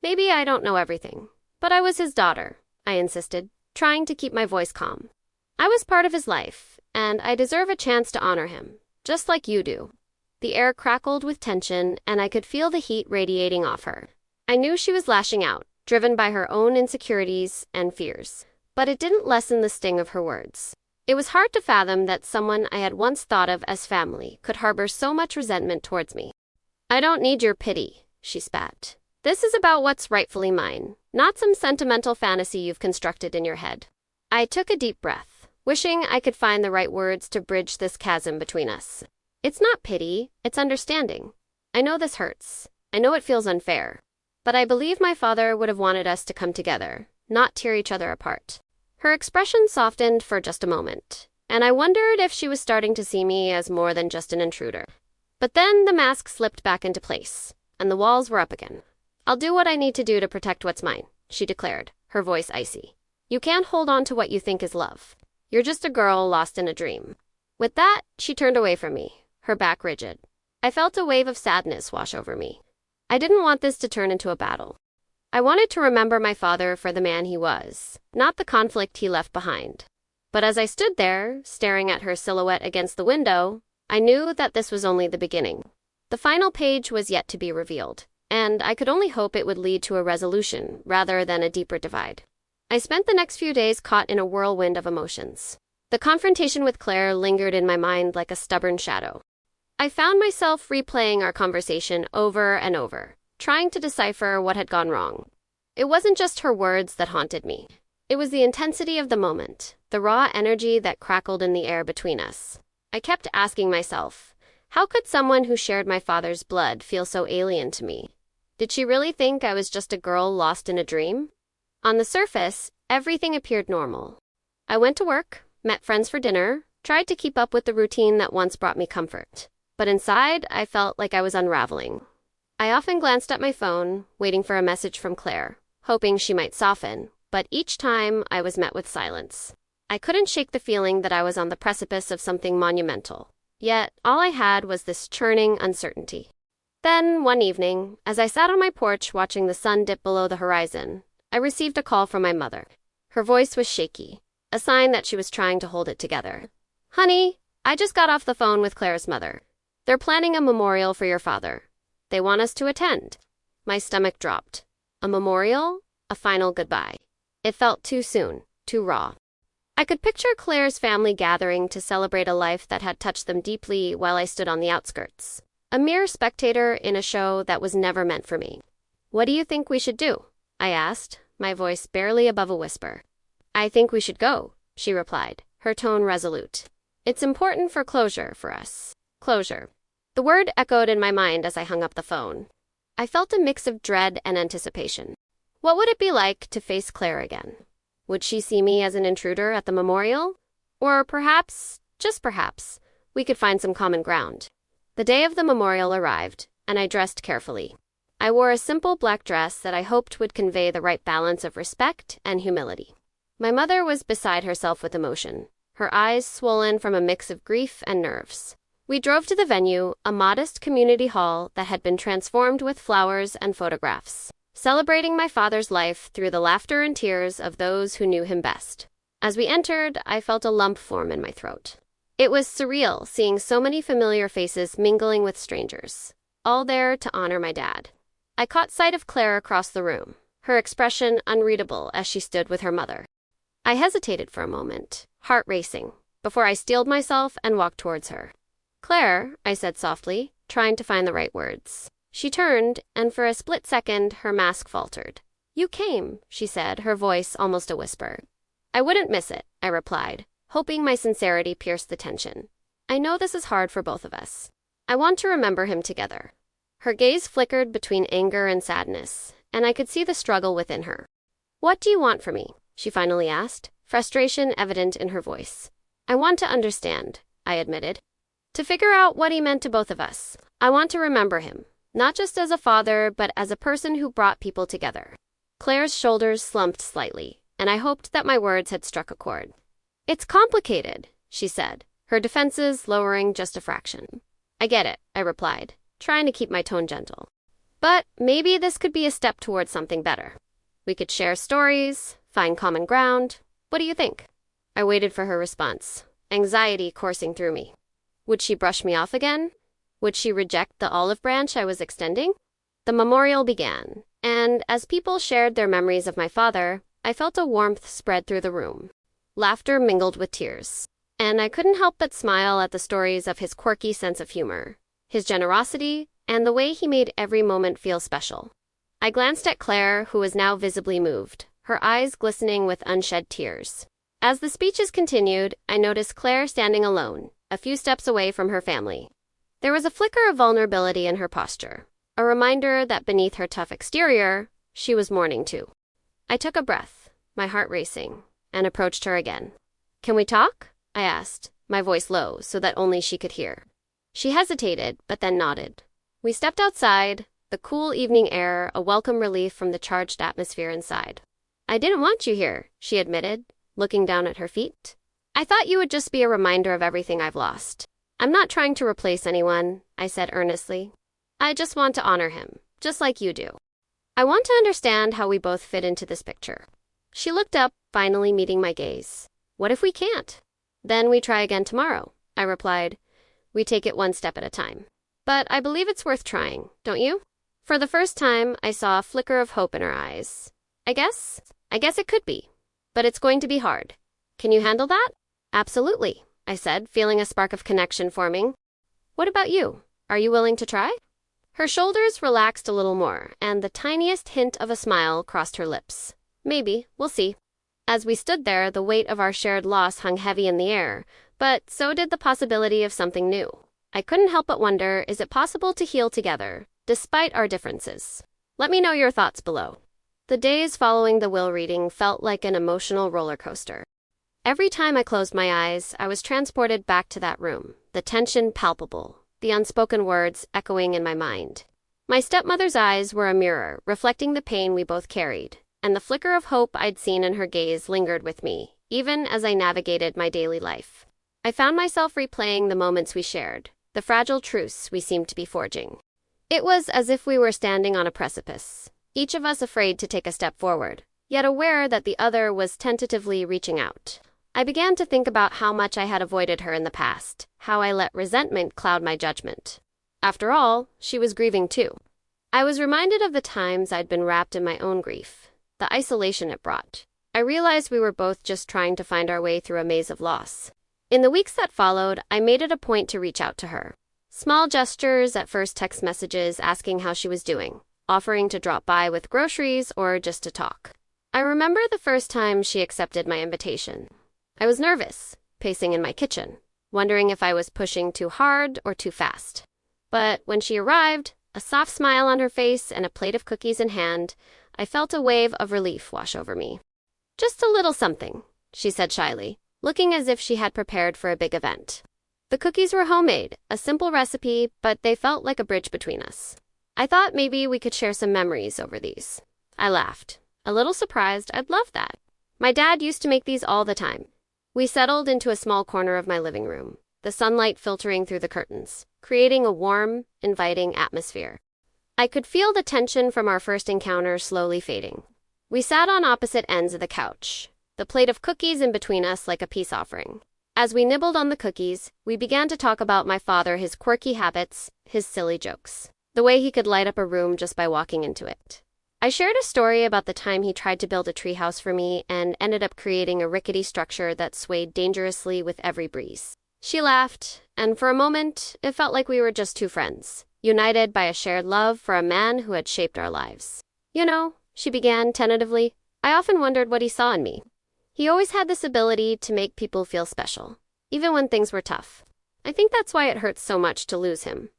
"Maybe I don't know everything, but I was his daughter," I insisted, trying to keep my voice calm. "I was part of his life, and I deserve a chance to honor him, just like you do." The air crackled with tension, and I could feel the heat radiating off her. I knew she was lashing out, driven by her own insecurities and fears, but it didn't lessen the sting of her words. It was hard to fathom that someone I had once thought of as family could harbor so much resentment towards me. "I don't need your pity," she spat. This is about what's rightfully mine, not some sentimental fantasy you've constructed in your head. I took a deep breath, wishing I could find the right words to bridge this chasm between us. It's not pity, it's understanding. I know this hurts. I know it feels unfair. But I believe my father would have wanted us to come together, not tear each other apart. Her expression softened for just a moment, and I wondered if she was starting to see me as more than just an intruder. But then the mask slipped back into place, and the walls were up again. "I'll do what I need to do to protect what's mine," she declared, her voice icy. "You can't hold on to what you think is love. You're just a girl lost in a dream." With that, she turned away from me, her back rigid. I felt a wave of sadness wash over me. I didn't want this to turn into a battle. I wanted to remember my father for the man he was, not the conflict he left behind. But as I stood there, staring at her silhouette against the window, I knew that this was only the beginning. The final page was yet to be revealed, and I could only hope it would lead to a resolution rather than a deeper divide. I spent the next few days caught in a whirlwind of emotions. The confrontation with Claire lingered in my mind like a stubborn shadow. I found myself replaying our conversation over and over, trying to decipher what had gone wrong. It wasn't just her words that haunted me. It was the intensity of the moment, the raw energy that crackled in the air between us. I kept asking myself, how could someone who shared my father's blood feel so alien to me? Did she really think I was just a girl lost in a dream? On the surface, everything appeared normal. I went to work, met friends for dinner, tried to keep up with the routine that once brought me comfort. But inside, I felt like I was unraveling. I often glanced at my phone, waiting for a message from Claire, hoping she might soften, but each time I was met with silence. I couldn't shake the feeling that I was on the precipice of something monumental. Yet, all I had was this churning uncertainty. Then, one evening, as I sat on my porch watching the sun dip below the horizon, I received a call from my mother. Her voice was shaky, a sign that she was trying to hold it together. "Honey, I just got off the phone with Claire's mother. They're planning a memorial for your father. They want us to attend." My stomach dropped. A memorial? A final goodbye. It felt too soon, too raw. I could picture Claire's family gathering to celebrate a life that had touched them deeply while I stood on the outskirts, a mere spectator in a show that was never meant for me. "What do you think we should do?" I asked, my voice barely above a whisper. "I think we should go," she replied, her tone resolute. "It's important for closure for us." Closure. The word echoed in my mind as I hung up the phone. I felt a mix of dread and anticipation. What would it be like to face Claire again? Would she see me as an intruder at the memorial? Or perhaps, just perhaps, we could find some common ground. The day of the memorial arrived, and I dressed carefully. I wore a simple black dress that I hoped would convey the right balance of respect and humility. My mother was beside herself with emotion, her eyes swollen from a mix of grief and nerves. We drove to the venue, a modest community hall that had been transformed with flowers and photographs, celebrating my father's life through the laughter and tears of those who knew him best. As we entered, I felt a lump form in my throat. It was surreal seeing so many familiar faces mingling with strangers, all there to honor my dad. I caught sight of Claire across the room, her expression unreadable as she stood with her mother. I hesitated for a moment, heart racing, before I steeled myself and walked towards her. "Claire," I said softly, trying to find the right words. She turned, and for a split second, her mask faltered. "You came," she said, her voice almost a whisper. "I wouldn't miss it," I replied, hoping my sincerity pierced the tension. "I know this is hard for both of us. I want to remember him together." Her gaze flickered between anger and sadness, and I could see the struggle within her. "What do you want from me?" she finally asked, frustration evident in her voice. "I want to understand," I admitted. "To figure out what he meant to both of us. I want to remember him, not just as a father, but as a person who brought people together." Claire's shoulders slumped slightly, and I hoped that my words had struck a chord. "It's complicated," she said, her defenses lowering just a fraction. "I get it," I replied, trying to keep my tone gentle. "But maybe this could be a step towards something better. We could share stories, find common ground. What do you think?" I waited for her response, anxiety coursing through me. Would she brush me off again? Would she reject the olive branch I was extending? The memorial began, and as people shared their memories of my father, I felt a warmth spread through the room. Laughter mingled with tears, and I couldn't help but smile at the stories of his quirky sense of humor, his generosity, and the way he made every moment feel special. I glanced at Claire, who was now visibly moved, her eyes glistening with unshed tears. As the speeches continued, I noticed Claire standing alone, a few steps away from her family. There was a flicker of vulnerability in her posture, a reminder that beneath her tough exterior, she was mourning too. I took a breath, my heart racing, and approached her again. "Can we talk?" I asked, my voice low so that only she could hear. She hesitated, but then nodded. We stepped outside, the cool evening air a welcome relief from the charged atmosphere inside. "I didn't want you here," she admitted, looking down at her feet. "I thought you would just be a reminder of everything I've lost. I'm not trying to replace anyone," I said earnestly. "I just want to honor him, just like you do. I want to understand how we both fit into this picture." She looked up, finally meeting my gaze. "What if we can't?" "Then we try again tomorrow," I replied. "We take it one step at a time. But I believe it's worth trying, don't you?" For the first time, I saw a flicker of hope in her eyes. I guess it could be. But it's going to be hard. Can you handle that?" "Absolutely," I said, feeling a spark of connection forming. "What about you? Are you willing to try?" Her shoulders relaxed a little more, and the tiniest hint of a smile crossed her lips. "Maybe, we'll see." As we stood there, the weight of our shared loss hung heavy in the air, but so did the possibility of something new. I couldn't help but wonder, is it possible to heal together, despite our differences? Let me know your thoughts below. The days following the will reading felt like an emotional roller coaster. Every time I closed my eyes, I was transported back to that room, the tension palpable, the unspoken words echoing in my mind. My stepmother's eyes were a mirror, reflecting the pain we both carried, and the flicker of hope I'd seen in her gaze lingered with me, even as I navigated my daily life. I found myself replaying the moments we shared, the fragile truce we seemed to be forging. It was as if we were standing on a precipice, each of us afraid to take a step forward, yet aware that the other was tentatively reaching out. I began to think about how much I had avoided her in the past, how I let resentment cloud my judgment. After all, she was grieving too. I was reminded of the times I'd been wrapped in my own grief, the isolation it brought. I realized we were both just trying to find our way through a maze of loss. In the weeks that followed, I made it a point to reach out to her. Small gestures, at first text messages asking how she was doing, offering to drop by with groceries or just to talk. I remember the first time she accepted my invitation. I was nervous, pacing in my kitchen, wondering if I was pushing too hard or too fast. But when she arrived, a soft smile on her face and a plate of cookies in hand, I felt a wave of relief wash over me. "Just a little something," she said shyly, looking as if she had prepared for a big event. The cookies were homemade, a simple recipe, but they felt like a bridge between us. I thought maybe we could share some memories over these. I laughed, a little surprised. I'd love that. My dad used to make these all the time. We settled into a small corner of my living room, the sunlight filtering through the curtains, creating a warm, inviting atmosphere. I could feel the tension from our first encounter slowly fading. We sat on opposite ends of the couch, the plate of cookies in between us like a peace offering. As we nibbled on the cookies, we began to talk about my father, his quirky habits, his silly jokes, the way he could light up a room just by walking into it. I shared a story about the time he tried to build a treehouse for me and ended up creating a rickety structure that swayed dangerously with every breeze. She laughed, and for a moment, it felt like we were just two friends, united by a shared love for a man who had shaped our lives. "You know," she began tentatively, "I often wondered what he saw in me. He always had this ability to make people feel special, even when things were tough. I think that's why it hurts so much to lose him."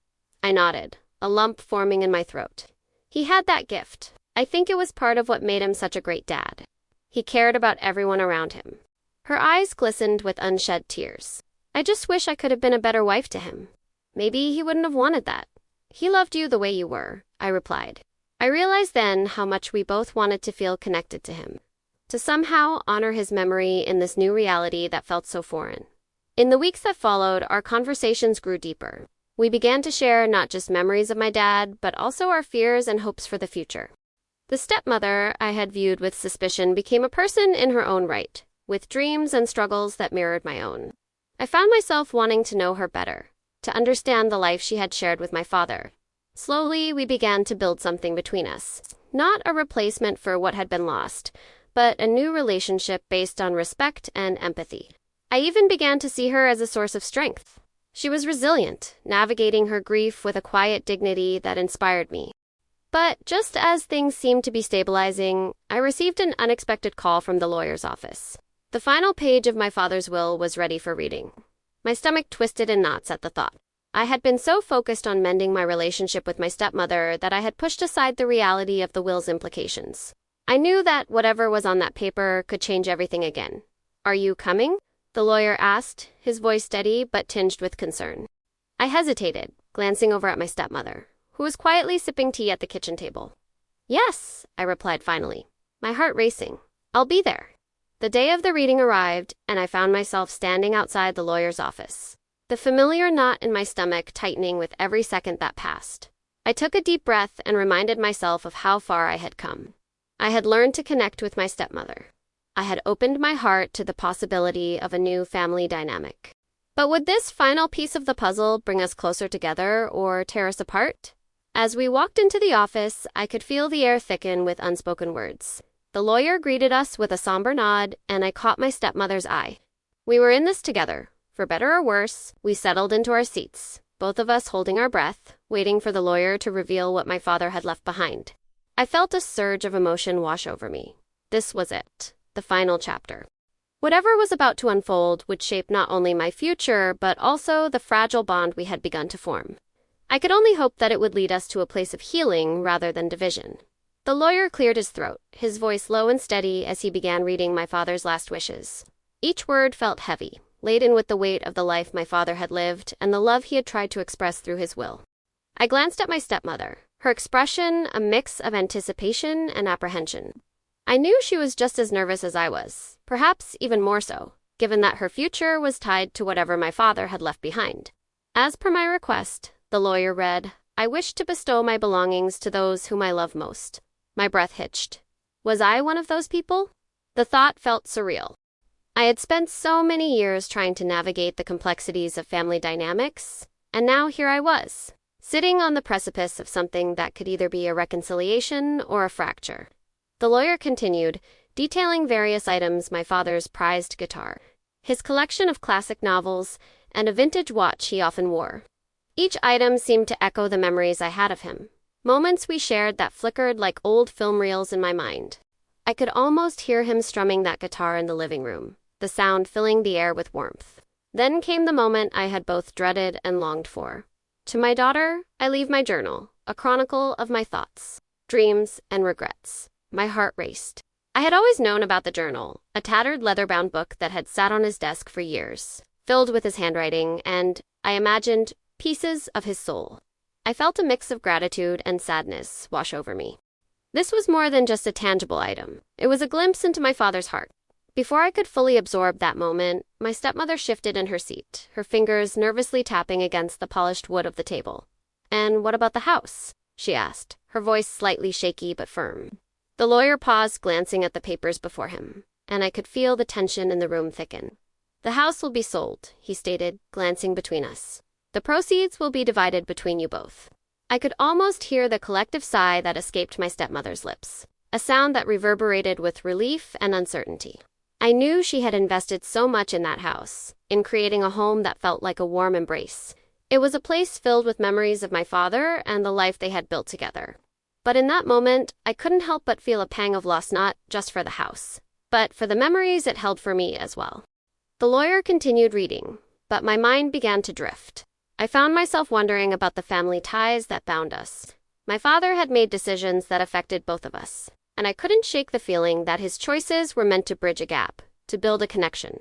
I nodded, a lump forming in my throat. He had that gift. I think it was part of what made him such a great dad. He cared about everyone around him. Her eyes glistened with unshed tears. "I just wish I could have been a better wife to him." "Maybe he wouldn't have wanted that. He loved you the way you were," I replied. I realized then how much we both wanted to feel connected to him, to somehow honor his memory in this new reality that felt so foreign. In the weeks that followed, our conversations grew deeper. We began to share not just memories of my dad, but also our fears and hopes for the future. The stepmother I had viewed with suspicion became a person in her own right, with dreams and struggles that mirrored my own. I found myself wanting to know her better, to understand the life she had shared with my father. Slowly, we began to build something between us, not a replacement for what had been lost, but a new relationship based on respect and empathy. I even began to see her as a source of strength. She was resilient, navigating her grief with a quiet dignity that inspired me. But just as things seemed to be stabilizing, I received an unexpected call from the lawyer's office. The final page of my father's will was ready for reading. My stomach twisted in knots at the thought. I had been so focused on mending my relationship with my stepmother that I had pushed aside the reality of the will's implications. I knew that whatever was on that paper could change everything again. "Are you coming?" the lawyer asked, his voice steady but tinged with concern. I hesitated, glancing over at my stepmother, who was quietly sipping tea at the kitchen table. "Yes," I replied finally, my heart racing. "I'll be there." The day of the reading arrived, and I found myself standing outside the lawyer's office, the familiar knot in my stomach tightening with every second that passed. I took a deep breath and reminded myself of how far I had come. I had learned to connect with my stepmother. I had opened my heart to the possibility of a new family dynamic. But would this final piece of the puzzle bring us closer together or tear us apart? As we walked into the office, I could feel the air thicken with unspoken words. The lawyer greeted us with a somber nod, and I caught my stepmother's eye. We were in this together. For better or worse, we settled into our seats, both of us holding our breath, waiting for the lawyer to reveal what my father had left behind. I felt a surge of emotion wash over me. This was it, the final chapter. Whatever was about to unfold would shape not only my future, but also the fragile bond we had begun to form. I could only hope that it would lead us to a place of healing rather than division. The lawyer cleared his throat, his voice low and steady as he began reading my father's last wishes. Each word felt heavy, laden with the weight of the life my father had lived and the love he had tried to express through his will. I glanced at my stepmother, her expression a mix of anticipation and apprehension. I knew she was just as nervous as I was, perhaps even more so, given that her future was tied to whatever my father had left behind. As per my request, the lawyer read, "I wish to bestow my belongings to those whom I love most." My breath hitched. Was I one of those people? The thought felt surreal. I had spent so many years trying to navigate the complexities of family dynamics, and now here I was, sitting on the precipice of something that could either be a reconciliation or a fracture. The lawyer continued, detailing various items: my father's prized guitar, his collection of classic novels, and a vintage watch he often wore. Each item seemed to echo the memories I had of him, moments we shared that flickered like old film reels in my mind. I could almost hear him strumming that guitar in the living room, the sound filling the air with warmth. Then came the moment I had both dreaded and longed for. To my daughter, I leave my journal, a chronicle of my thoughts, dreams, and regrets. My heart raced. I had always known about the journal, a tattered leather-bound book that had sat on his desk for years, filled with his handwriting and, I imagined, pieces of his soul. I felt a mix of gratitude and sadness wash over me. This was more than just a tangible item. It was a glimpse into my father's heart. Before I could fully absorb that moment, my stepmother shifted in her seat, her fingers nervously tapping against the polished wood of the table. "And what about the house?" she asked, her voice slightly shaky but firm. The lawyer paused, glancing at the papers before him, and I could feel the tension in the room thicken. "The house will be sold," he stated, glancing between us. "The proceeds will be divided between you both." I could almost hear the collective sigh that escaped my stepmother's lips, a sound that reverberated with relief and uncertainty. I knew she had invested so much in that house, in creating a home that felt like a warm embrace. It was a place filled with memories of my father and the life they had built together. But in that moment, I couldn't help but feel a pang of loss, not just for the house, but for the memories it held for me as well. The lawyer continued reading, but my mind began to drift. I found myself wondering about the family ties that bound us. My father had made decisions that affected both of us, and I couldn't shake the feeling that his choices were meant to bridge a gap, to build a connection.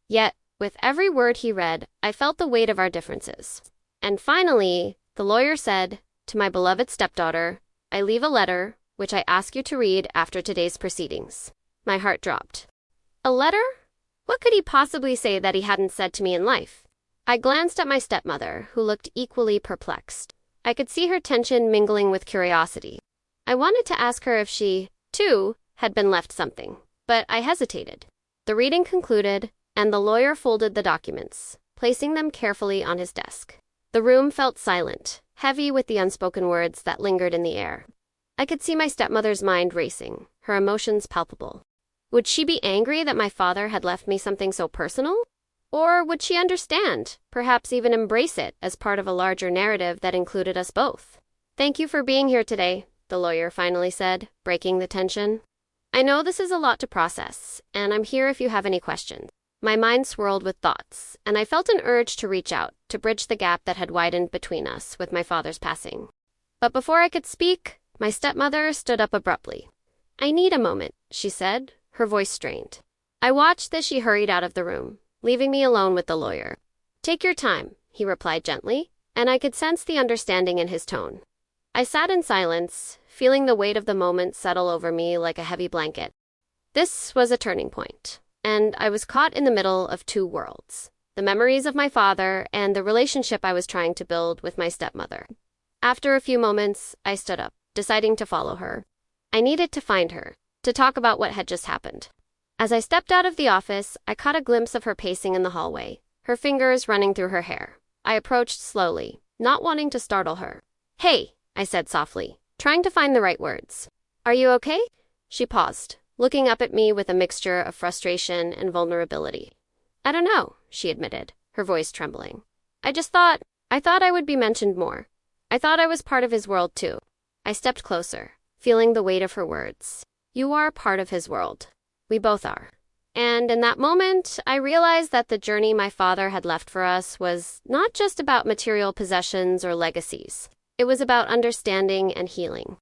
Yet, with every word he read, I felt the weight of our differences. And finally, the lawyer said, "To my beloved stepdaughter, I leave a letter, which I ask you to read after today's proceedings." My heart dropped. A letter? What could he possibly say that he hadn't said to me in life? I glanced at my stepmother, who looked equally perplexed. I could see her tension mingling with curiosity. I wanted to ask her if she, too, had been left something, but I hesitated. The reading concluded, and the lawyer folded the documents, placing them carefully on his desk. The room felt silent, heavy with the unspoken words that lingered in the air. I could see my stepmother's mind racing, her emotions palpable. Would she be angry that my father had left me something so personal? Or would she understand, perhaps even embrace it as part of a larger narrative that included us both? "Thank you for being here today," the lawyer finally said, breaking the tension. "I know this is a lot to process, and I'm here if you have any questions." My mind swirled with thoughts, and I felt an urge to reach out, to bridge the gap that had widened between us with my father's passing. But before I could speak, my stepmother stood up abruptly. "I need a moment," she said, her voice strained. I watched as she hurried out of the room, leaving me alone with the lawyer. "Take your time," he replied gently, and I could sense the understanding in his tone. I sat in silence, feeling the weight of the moment settle over me like a heavy blanket. This was a turning point, and I was caught in the middle of two worlds, the memories of my father and the relationship I was trying to build with my stepmother. After a few moments, I stood up, deciding to follow her. I needed to find her, to talk about what had just happened. As I stepped out of the office, I caught a glimpse of her pacing in the hallway, her fingers running through her hair. I approached slowly, not wanting to startle her. "Hey," I said softly, trying to find the right words. "Are you okay?" She paused, looking up at me with a mixture of frustration and vulnerability. "I don't know," she admitted, her voice trembling. I thought I would be mentioned more. I thought I was part of his world too." I stepped closer, feeling the weight of her words. "You are part of his world. We both are." And in that moment, I realized that the journey my father had left for us was not just about material possessions or legacies. It was about understanding and healing.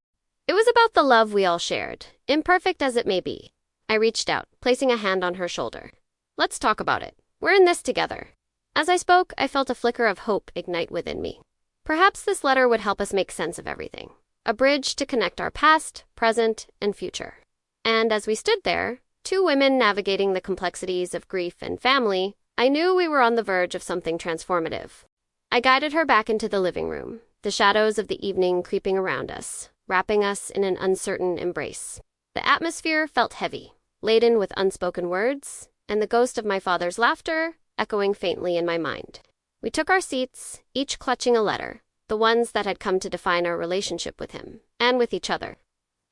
It was about the love we all shared, imperfect as it may be. I reached out, placing a hand on her shoulder. "Let's talk about it. We're in this together." As I spoke, I felt a flicker of hope ignite within me. Perhaps this letter would help us make sense of everything. A bridge to connect our past, present, and future. And as we stood there, two women navigating the complexities of grief and family, I knew we were on the verge of something transformative. I guided her back into the living room, the shadows of the evening creeping around us, wrapping us in an uncertain embrace. The atmosphere felt heavy, laden with unspoken words, and the ghost of my father's laughter echoing faintly in my mind. We took our seats, each clutching a letter, the ones that had come to define our relationship with him, and with each other.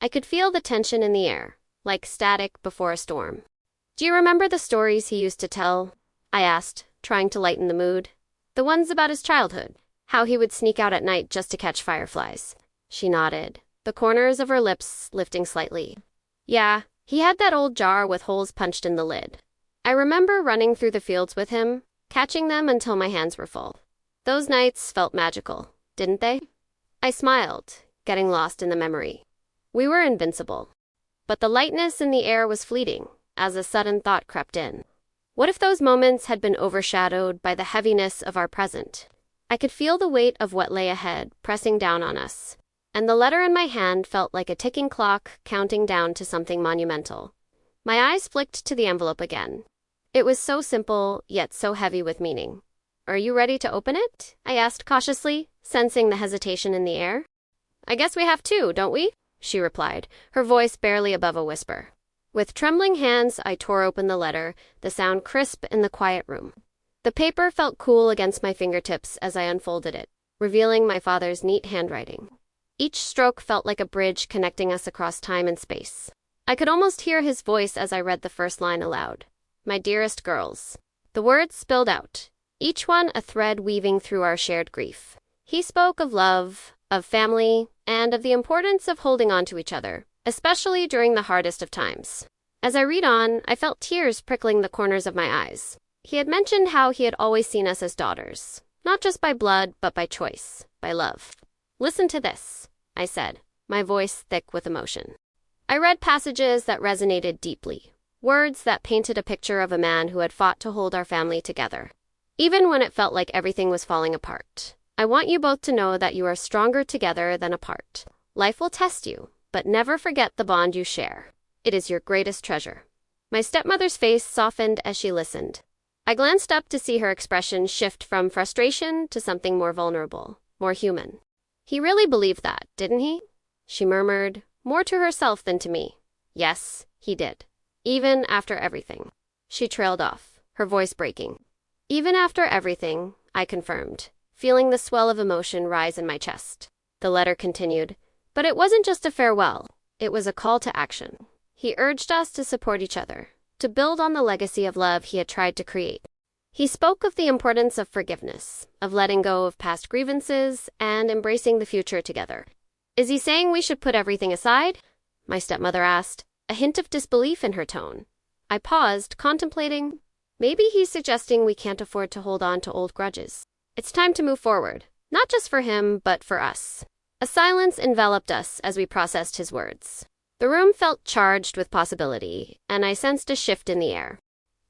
I could feel the tension in the air, like static before a storm. "Do you remember the stories he used to tell?" I asked, trying to lighten the mood. "The ones about his childhood, how he would sneak out at night just to catch fireflies." She nodded, the corners of her lips lifting slightly. "Yeah, he had that old jar with holes punched in the lid. I remember running through the fields with him, catching them until my hands were full. Those nights felt magical, didn't they?" I smiled, getting lost in the memory. We were invincible. But the lightness in the air was fleeting, as a sudden thought crept in. What if those moments had been overshadowed by the heaviness of our present? I could feel the weight of what lay ahead pressing down on us, and the letter in my hand felt like a ticking clock counting down to something monumental. My eyes flicked to the envelope again. It was so simple, yet so heavy with meaning. "Are you ready to open it?" I asked cautiously, sensing the hesitation in the air. "I guess we have to, don't we?" she replied, her voice barely above a whisper. With trembling hands, I tore open the letter, the sound crisp in the quiet room. The paper felt cool against my fingertips as I unfolded it, revealing my father's neat handwriting. Each stroke felt like a bridge connecting us across time and space. I could almost hear his voice as I read the first line aloud. "My dearest girls." The words spilled out, each one a thread weaving through our shared grief. He spoke of love, of family, and of the importance of holding on to each other, especially during the hardest of times. As I read on, I felt tears prickling the corners of my eyes. He had mentioned how he had always seen us as daughters, not just by blood, but by choice, by love. "Listen to this," I said, my voice thick with emotion. I read passages that resonated deeply, words that painted a picture of a man who had fought to hold our family together, even when it felt like everything was falling apart. "I want you both to know that you are stronger together than apart. Life will test you, but never forget the bond you share. It is your greatest treasure." My stepmother's face softened as she listened. I glanced up to see her expression shift from frustration to something more vulnerable, more human. "He really believed that, didn't he?" she murmured, more to herself than to me. "Yes, he did. Even after everything." She trailed off, her voice breaking. "Even after everything," I confirmed, feeling the swell of emotion rise in my chest. The letter continued, but it wasn't just a farewell. It was a call to action. He urged us to support each other, to build on the legacy of love he had tried to create. He spoke of the importance of forgiveness, of letting go of past grievances, and embracing the future together. Is he saying we should put everything aside? My stepmother asked, a hint of disbelief in her tone. I paused, contemplating. Maybe he's suggesting we can't afford to hold on to old grudges. It's time to move forward, not just for him, but for us. A silence enveloped us as we processed his words. The room felt charged with possibility, and I sensed a shift in the air.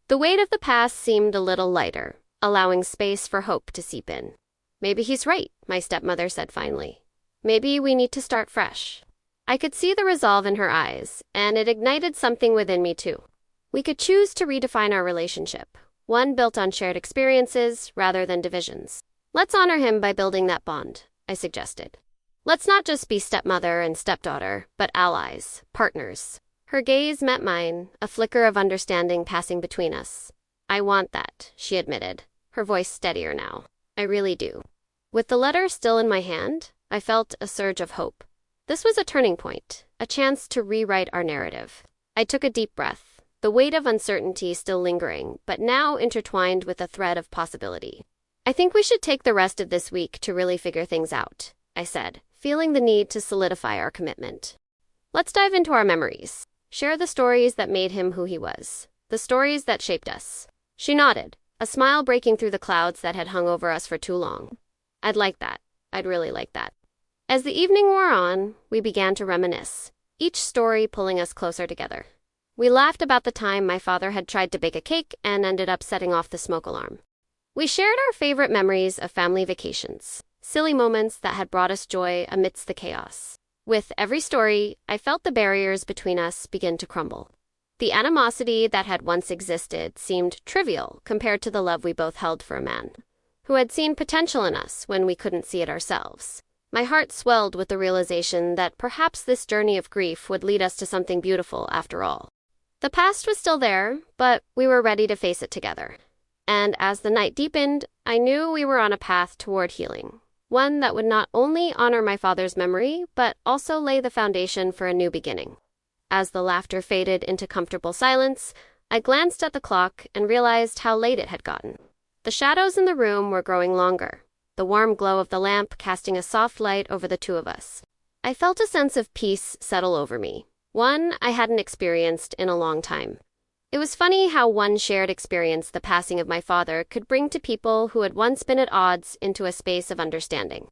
The weight of the past seemed a little lighter, allowing space for hope to seep in. Maybe he's right, my stepmother said finally. Maybe we need to start fresh. I could see the resolve in her eyes, and it ignited something within me too. We could choose to redefine our relationship, one built on shared experiences rather than divisions. Let's honor him by building that bond, I suggested. Let's not just be stepmother and stepdaughter, but allies, partners. Her gaze met mine, a flicker of understanding passing between us. I want that, she admitted, her voice steadier now. I really do. With the letter still in my hand, I felt a surge of hope. This was a turning point, a chance to rewrite our narrative. I took a deep breath, the weight of uncertainty still lingering, but now intertwined with a thread of possibility. I think we should take the rest of this week to really figure things out, I said, feeling the need to solidify our commitment. Let's dive into our memories. Share the stories that made him who he was, the stories that shaped us. She nodded, a smile breaking through the clouds that had hung over us for too long. I'd like that. I'd really like that. As the evening wore on, we began to reminisce, each story pulling us closer together. We laughed about the time my father had tried to bake a cake and ended up setting off the smoke alarm. We shared our favorite memories of family vacations, silly moments that had brought us joy amidst the chaos. With every story, I felt the barriers between us begin to crumble. The animosity that had once existed seemed trivial compared to the love we both held for a man who had seen potential in us when we couldn't see it ourselves. My heart swelled with the realization that perhaps this journey of grief would lead us to something beautiful after all. The past was still there, but we were ready to face it together. And as the night deepened, I knew we were on a path toward healing, one that would not only honor my father's memory, but also lay the foundation for a new beginning. As the laughter faded into comfortable silence, I glanced at the clock and realized how late it had gotten. The shadows in the room were growing longer, the warm glow of the lamp casting a soft light over the two of us. I felt a sense of peace settle over me, one I hadn't experienced in a long time. It was funny how one shared experience, the passing of my father, could bring to people who had once been at odds into a space of understanding.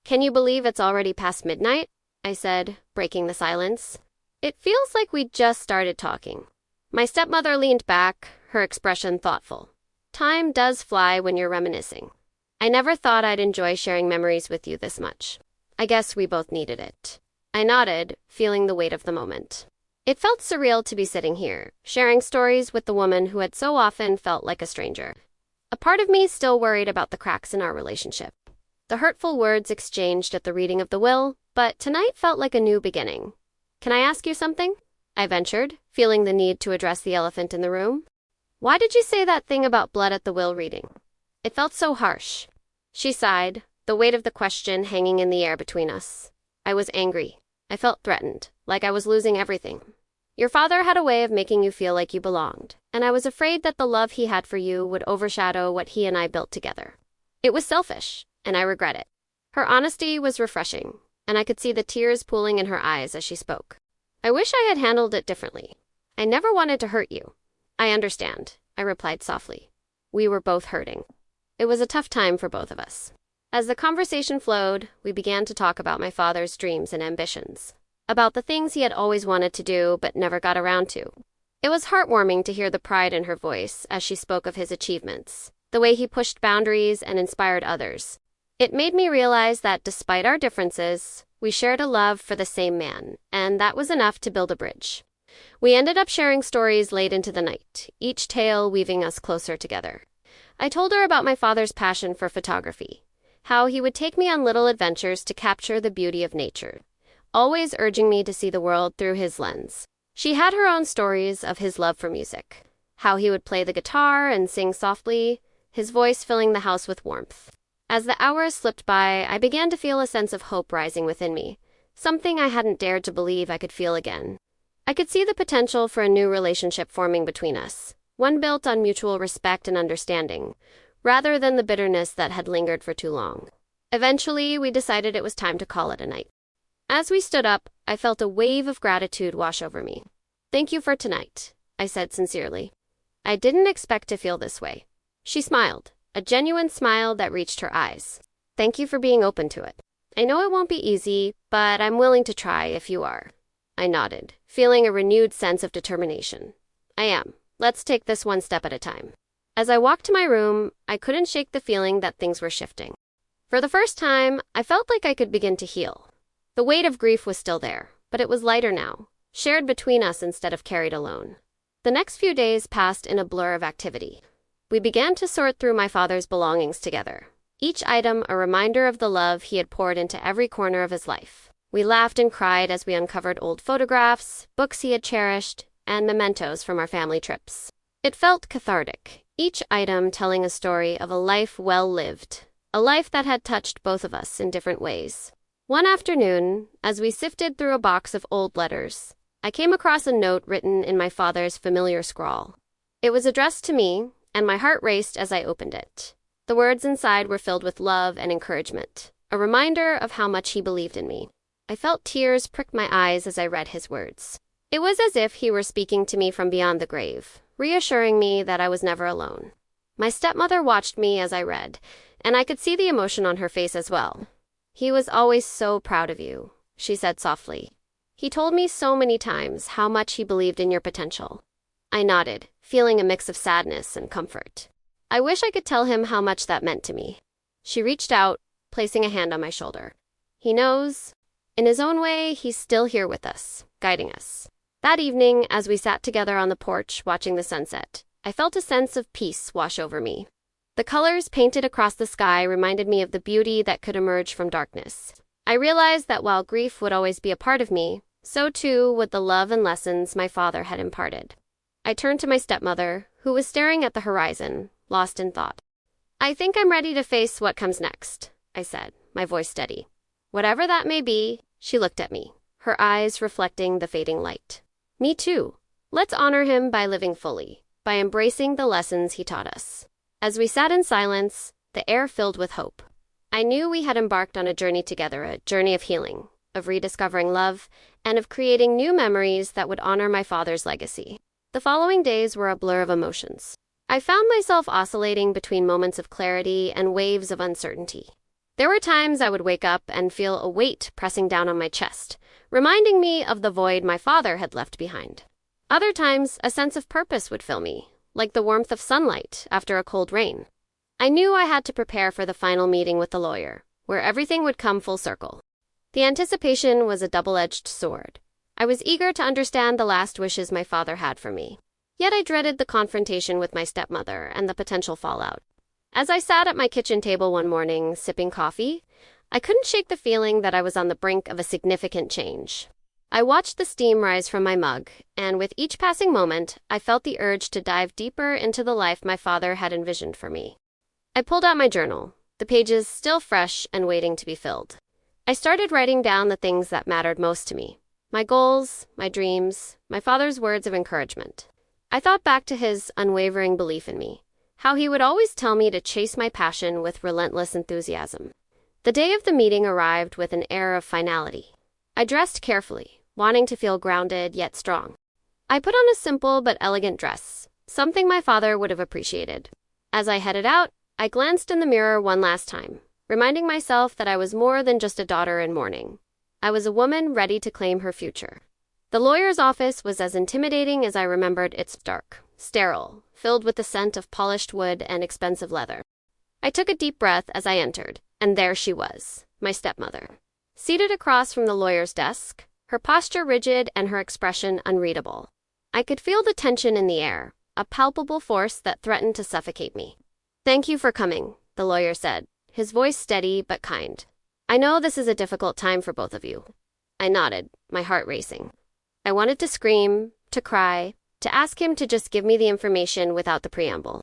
Can you believe it's already past midnight? I said, breaking the silence. It feels like we just started talking. My stepmother leaned back, her expression thoughtful. Time does fly when you're reminiscing. I never thought I'd enjoy sharing memories with you this much. I guess we both needed it. I nodded, feeling the weight of the moment. It felt surreal to be sitting here, sharing stories with the woman who had so often felt like a stranger. A part of me still worried about the cracks in our relationship. The hurtful words exchanged at the reading of the will, but tonight felt like a new beginning. Can I ask you something? I ventured, feeling the need to address the elephant in the room. Why did you say that thing about blood at the will reading? It felt so harsh. She sighed, the weight of the question hanging in the air between us. I was angry. I felt threatened, like I was losing everything. Your father had a way of making you feel like you belonged, and I was afraid that the love he had for you would overshadow what he and I built together. It was selfish, and I regret it. Her honesty was refreshing, and I could see the tears pooling in her eyes as she spoke. I wish I had handled it differently. I never wanted to hurt you. I understand, I replied softly. We were both hurting. It was a tough time for both of us. As the conversation flowed, we began to talk about my father's dreams and ambitions, about the things he had always wanted to do but never got around to. It was heartwarming to hear the pride in her voice as she spoke of his achievements, the way he pushed boundaries and inspired others. It made me realize that despite our differences, we shared a love for the same man, and that was enough to build a bridge. We ended up sharing stories late into the night, each tale weaving us closer together. I told her about my father's passion for photography, how he would take me on little adventures to capture the beauty of nature, always urging me to see the world through his lens. She had her own stories of his love for music, how he would play the guitar and sing softly, his voice filling the house with warmth. As the hours slipped by, I began to feel a sense of hope rising within me, something I hadn't dared to believe I could feel again. I could see the potential for a new relationship forming between us, one built on mutual respect and understanding, rather than the bitterness that had lingered for too long. Eventually, we decided it was time to call it a night. As we stood up, I felt a wave of gratitude wash over me. "Thank you for tonight," I said sincerely. "I didn't expect to feel this way." She smiled, a genuine smile that reached her eyes. "Thank you for being open to it. I know it won't be easy, but I'm willing to try if you are." I nodded, feeling a renewed sense of determination. "I am. Let's take this one step at a time." As I walked to my room, I couldn't shake the feeling that things were shifting. For the first time, I felt like I could begin to heal. The weight of grief was still there, but it was lighter now, shared between us instead of carried alone. The next few days passed in a blur of activity. We began to sort through my father's belongings together, each item a reminder of the love he had poured into every corner of his life. We laughed and cried as we uncovered old photographs, books he had cherished, and mementos from our family trips. It felt cathartic, each item telling a story of a life well lived, a life that had touched both of us in different ways. One afternoon, as we sifted through a box of old letters, I came across a note written in my father's familiar scrawl. It was addressed to me, and my heart raced as I opened it. The words inside were filled with love and encouragement, a reminder of how much he believed in me. I felt tears prick my eyes as I read his words. It was as if he were speaking to me from beyond the grave, reassuring me that I was never alone. My stepmother watched me as I read, and I could see the emotion on her face as well. "He was always so proud of you," she said softly. "He told me so many times how much he believed in your potential." I nodded, feeling a mix of sadness and comfort. I wish I could tell him how much that meant to me. She reached out, placing a hand on my shoulder. "He knows. In his own way, he's still here with us, guiding us." That evening, as we sat together on the porch watching the sunset, I felt a sense of peace wash over me. The colors painted across the sky reminded me of the beauty that could emerge from darkness. I realized that while grief would always be a part of me, so too would the love and lessons my father had imparted. I turned to my stepmother, who was staring at the horizon, lost in thought. "I think I'm ready to face what comes next," I said, my voice steady. "Whatever that may be," she looked at me, her eyes reflecting the fading light. "Me too. Let's honor him by living fully, by embracing the lessons he taught us." As we sat in silence, the air filled with hope. I knew we had embarked on a journey together, a journey of healing, of rediscovering love, and of creating new memories that would honor my father's legacy. The following days were a blur of emotions. I found myself oscillating between moments of clarity and waves of uncertainty. There were times I would wake up and feel a weight pressing down on my chest, reminding me of the void my father had left behind. Other times, a sense of purpose would fill me, like the warmth of sunlight after a cold rain. I knew I had to prepare for the final meeting with the lawyer, where everything would come full circle. The anticipation was a double-edged sword. I was eager to understand the last wishes my father had for me. Yet I dreaded the confrontation with my stepmother and the potential fallout. As I sat at my kitchen table one morning, sipping coffee, I couldn't shake the feeling that I was on the brink of a significant change. I watched the steam rise from my mug, and with each passing moment, I felt the urge to dive deeper into the life my father had envisioned for me. I pulled out my journal, the pages still fresh and waiting to be filled. I started writing down the things that mattered most to me. My goals, my dreams, my father's words of encouragement. I thought back to his unwavering belief in me, how he would always tell me to chase my passion with relentless enthusiasm. The day of the meeting arrived with an air of finality. I dressed carefully, wanting to feel grounded yet strong. I put on a simple but elegant dress, something my father would have appreciated. As I headed out, I glanced in the mirror one last time, reminding myself that I was more than just a daughter in mourning. I was a woman ready to claim her future. The lawyer's office was as intimidating as I remembered. It's dark, sterile, filled with the scent of polished wood and expensive leather. I took a deep breath as I entered, and there she was, my stepmother. Seated across from the lawyer's desk, her posture rigid and her expression unreadable. I could feel the tension in the air, a palpable force that threatened to suffocate me. "Thank you for coming," the lawyer said, his voice steady but kind. "I know this is a difficult time for both of you." I nodded, my heart racing. I wanted to scream, to cry, to ask him to just give me the information without the preamble.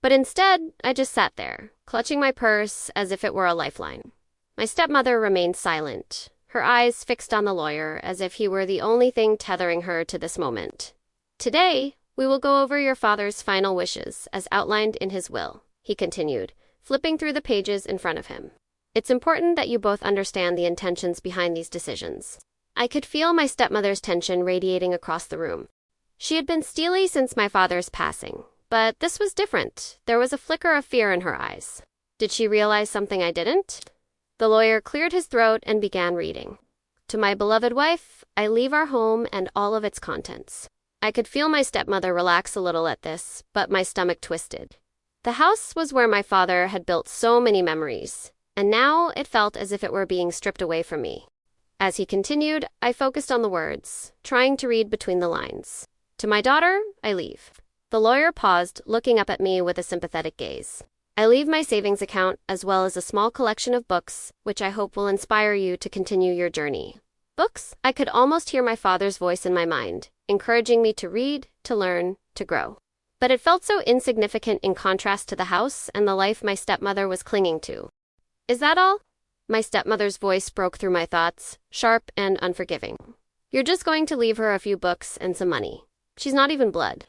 But instead, I just sat there, clutching my purse as if it were a lifeline. My stepmother remained silent, her eyes fixed on the lawyer as if he were the only thing tethering her to this moment. "Today, we will go over your father's final wishes as outlined in his will," he continued, flipping through the pages in front of him. It's important that you both understand the intentions behind these decisions. I could feel my stepmother's tension radiating across the room. She had been steely since my father's passing, but this was different. There was a flicker of fear in her eyes. Did she realize something I didn't? The lawyer cleared his throat and began reading. To my beloved wife, I leave our home and all of its contents. I could feel my stepmother relax a little at this, but my stomach twisted. The house was where my father had built so many memories, and now it felt as if it were being stripped away from me. As he continued, I focused on the words, trying to read between the lines. To my daughter, I leave. The lawyer paused, looking up at me with a sympathetic gaze. I leave my savings account as well as a small collection of books, which I hope will inspire you to continue your journey. Books? I could almost hear my father's voice in my mind, encouraging me to read, to learn, to grow. But it felt so insignificant in contrast to the house and the life my stepmother was clinging to. Is that all? My stepmother's voice broke through my thoughts, sharp and unforgiving. You're just going to leave her a few books and some money. She's not even blood.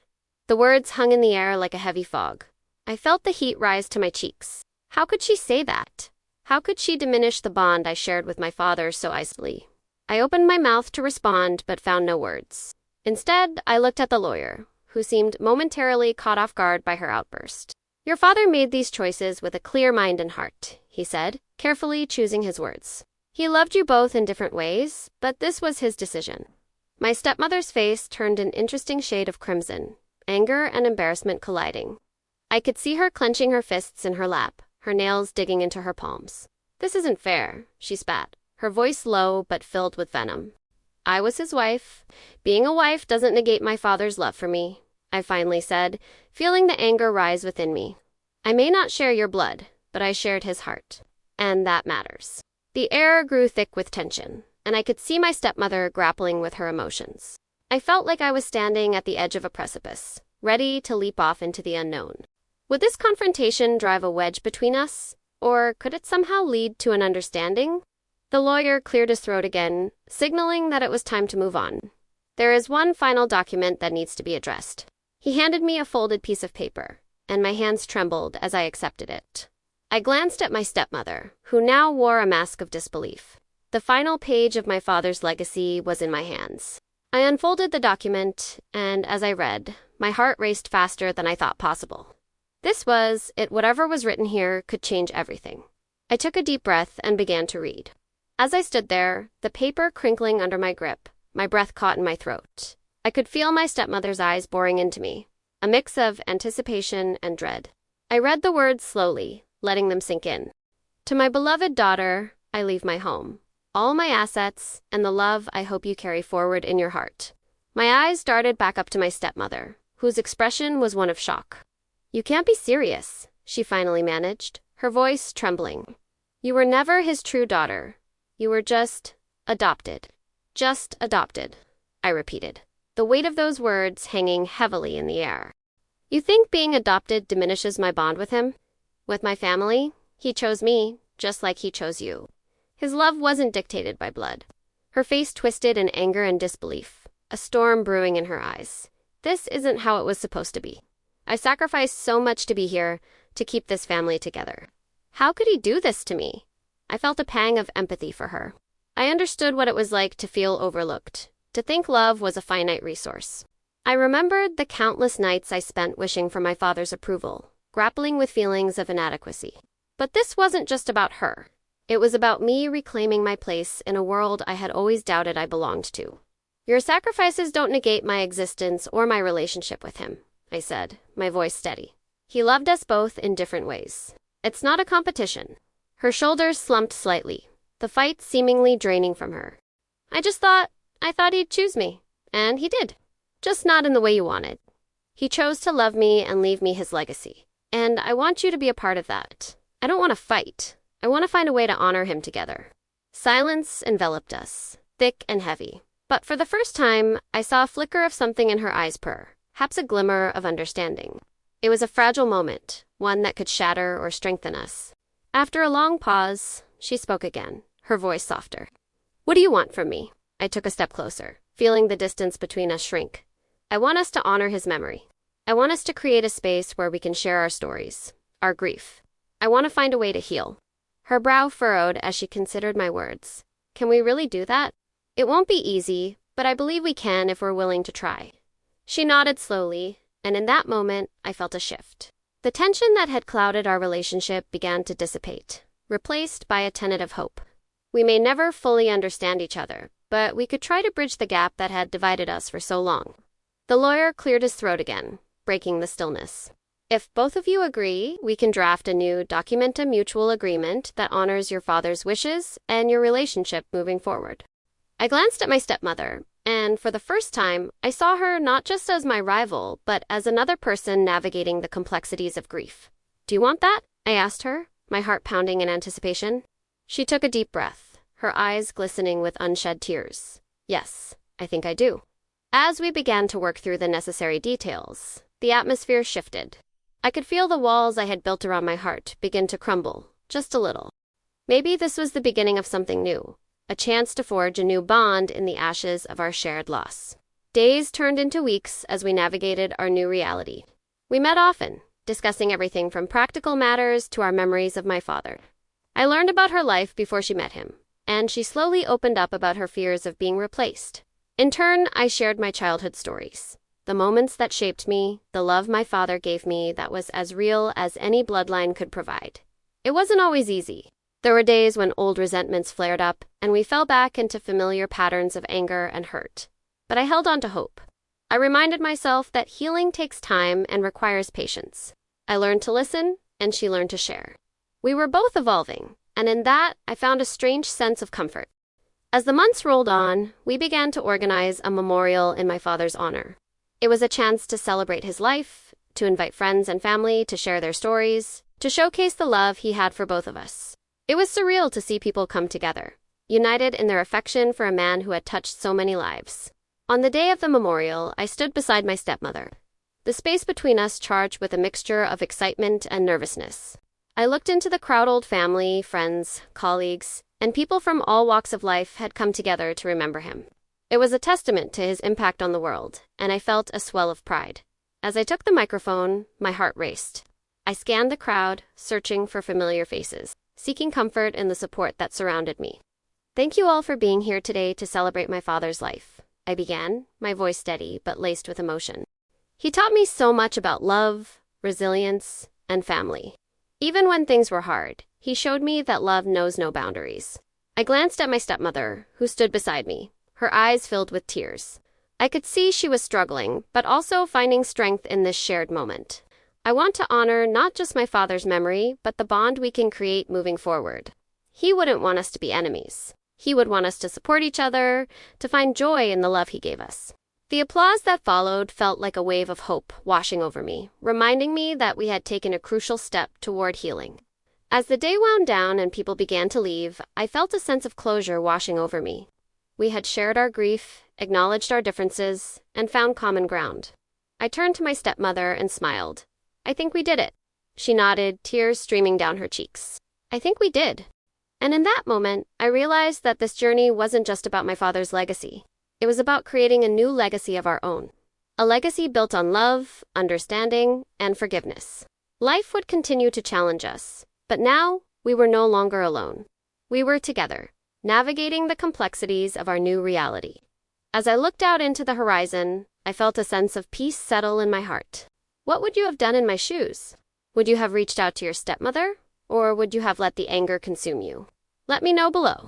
The words hung in the air like a heavy fog. I felt the heat rise to my cheeks. How could she say that? How could she diminish the bond I shared with my father so easily? I opened my mouth to respond but found no words. Instead, I looked at the lawyer, who seemed momentarily caught off guard by her outburst. Your father made these choices with a clear mind and heart, he said, carefully choosing his words. He loved you both in different ways, but this was his decision. My stepmother's face turned an interesting shade of crimson, anger and embarrassment colliding. I could see her clenching her fists in her lap, her nails digging into her palms. This isn't fair, she spat, her voice low but filled with venom. I was his wife. Being a wife doesn't negate my father's love for me, I finally said, feeling the anger rise within me. I may not share your blood, but I shared his heart. And that matters. The air grew thick with tension, and I could see my stepmother grappling with her emotions. I felt like I was standing at the edge of a precipice, ready to leap off into the unknown. Would this confrontation drive a wedge between us, or could it somehow lead to an understanding? The lawyer cleared his throat again, signaling that it was time to move on. There is one final document that needs to be addressed. He handed me a folded piece of paper, and my hands trembled as I accepted it. I glanced at my stepmother, who now wore a mask of disbelief. The final page of my father's legacy was in my hands. I unfolded the document, and as I read, my heart raced faster than I thought possible. This was it. Whatever was written here could change everything. I took a deep breath and began to read. As I stood there, the paper crinkling under my grip, my breath caught in my throat. I could feel my stepmother's eyes boring into me, a mix of anticipation and dread. I read the words slowly, letting them sink in. To my beloved daughter, I leave my home, all my assets, and the love I hope you carry forward in your heart. My eyes darted back up to my stepmother, whose expression was one of shock. You can't be serious, she finally managed, her voice trembling. You were never his true daughter. You were just adopted. Just adopted, I repeated, the weight of those words hanging heavily in the air. You think being adopted diminishes my bond with him? With my family? He chose me, just like he chose you. His love wasn't dictated by blood. Her face twisted in anger and disbelief, a storm brewing in her eyes. This isn't how it was supposed to be. I sacrificed so much to be here, to keep this family together. How could he do this to me? I felt a pang of empathy for her. I understood what it was like to feel overlooked, to think love was a finite resource. I remembered the countless nights I spent wishing for my father's approval, grappling with feelings of inadequacy. But this wasn't just about her. It was about me reclaiming my place in a world I had always doubted I belonged to. Your sacrifices don't negate my existence or my relationship with him, I said, my voice steady. He loved us both in different ways. It's not a competition. Her shoulders slumped slightly, the fight seemingly draining from her. I thought he'd choose me, and he did. Just not in the way you wanted. He chose to love me and leave me his legacy, and I want you to be a part of that. I don't want to fight. I want to find a way to honor him together. Silence enveloped us, thick and heavy. But for the first time, I saw a flicker of something in her eyes perhaps a glimmer of understanding. It was a fragile moment, one that could shatter or strengthen us. After a long pause, she spoke again, her voice softer. What do you want from me? I took a step closer, feeling the distance between us shrink. I want us to honor his memory. I want us to create a space where we can share our stories, our grief. I want to find a way to heal. Her brow furrowed as she considered my words. Can we really do that? It won't be easy, but I believe we can if we're willing to try. She nodded slowly, and in that moment, I felt a shift. The tension that had clouded our relationship began to dissipate, replaced by a tentative hope. We may never fully understand each other, but we could try to bridge the gap that had divided us for so long. The lawyer cleared his throat again, breaking the stillness. If both of you agree, we can draft a new document, a mutual agreement that honors your father's wishes and your relationship moving forward. I glanced at my stepmother, and for the first time, I saw her not just as my rival, but as another person navigating the complexities of grief. Do you want that? I asked her, my heart pounding in anticipation. She took a deep breath, her eyes glistening with unshed tears. Yes, I think I do. As we began to work through the necessary details, the atmosphere shifted. I could feel the walls I had built around my heart begin to crumble, just a little. Maybe this was the beginning of something new, a chance to forge a new bond in the ashes of our shared loss. Days turned into weeks as we navigated our new reality. We met often, discussing everything from practical matters to our memories of my father. I learned about her life before she met him, and she slowly opened up about her fears of being replaced. In turn, I shared my childhood stories. The moments that shaped me, the love my father gave me that was as real as any bloodline could provide. It wasn't always easy. There were days when old resentments flared up, and we fell back into familiar patterns of anger and hurt. But I held on to hope. I reminded myself that healing takes time and requires patience. I learned to listen, and she learned to share. We were both evolving, and in that, I found a strange sense of comfort. As the months rolled on, we began to organize a memorial in my father's honor. It was a chance to celebrate his life, to invite friends and family to share their stories, to showcase the love he had for both of us. It was surreal to see people come together, united in their affection for a man who had touched so many lives. On the day of the memorial, I stood beside my stepmother, the space between us charged with a mixture of excitement and nervousness. I looked into the crowd. Old family, friends, colleagues, and people from all walks of life had come together to remember him. It was a testament to his impact on the world, and I felt a swell of pride. As I took the microphone, my heart raced. I scanned the crowd, searching for familiar faces, seeking comfort in the support that surrounded me. Thank you all for being here today to celebrate my father's life, I began, my voice steady but laced with emotion. He taught me so much about love, resilience, and family. Even when things were hard, he showed me that love knows no boundaries. I glanced at my stepmother, who stood beside me, her eyes filled with tears. I could see she was struggling, but also finding strength in this shared moment. I want to honor not just my father's memory, but the bond we can create moving forward. He wouldn't want us to be enemies. He would want us to support each other, to find joy in the love he gave us. The applause that followed felt like a wave of hope washing over me, reminding me that we had taken a crucial step toward healing. As the day wound down and people began to leave, I felt a sense of closure washing over me. We had shared our grief, acknowledged our differences, and found common ground. I turned to my stepmother and smiled. I think we did it. She nodded, tears streaming down her cheeks. I think we did. And in that moment, I realized that this journey wasn't just about my father's legacy. It was about creating a new legacy of our own. A legacy built on love, understanding, and forgiveness. Life would continue to challenge us, but now we were no longer alone. We were together, navigating the complexities of our new reality. As I looked out into the horizon, I felt a sense of peace settle in my heart. What would you have done in my shoes? Would you have reached out to your stepmother, or would you have let the anger consume you? Let me know below.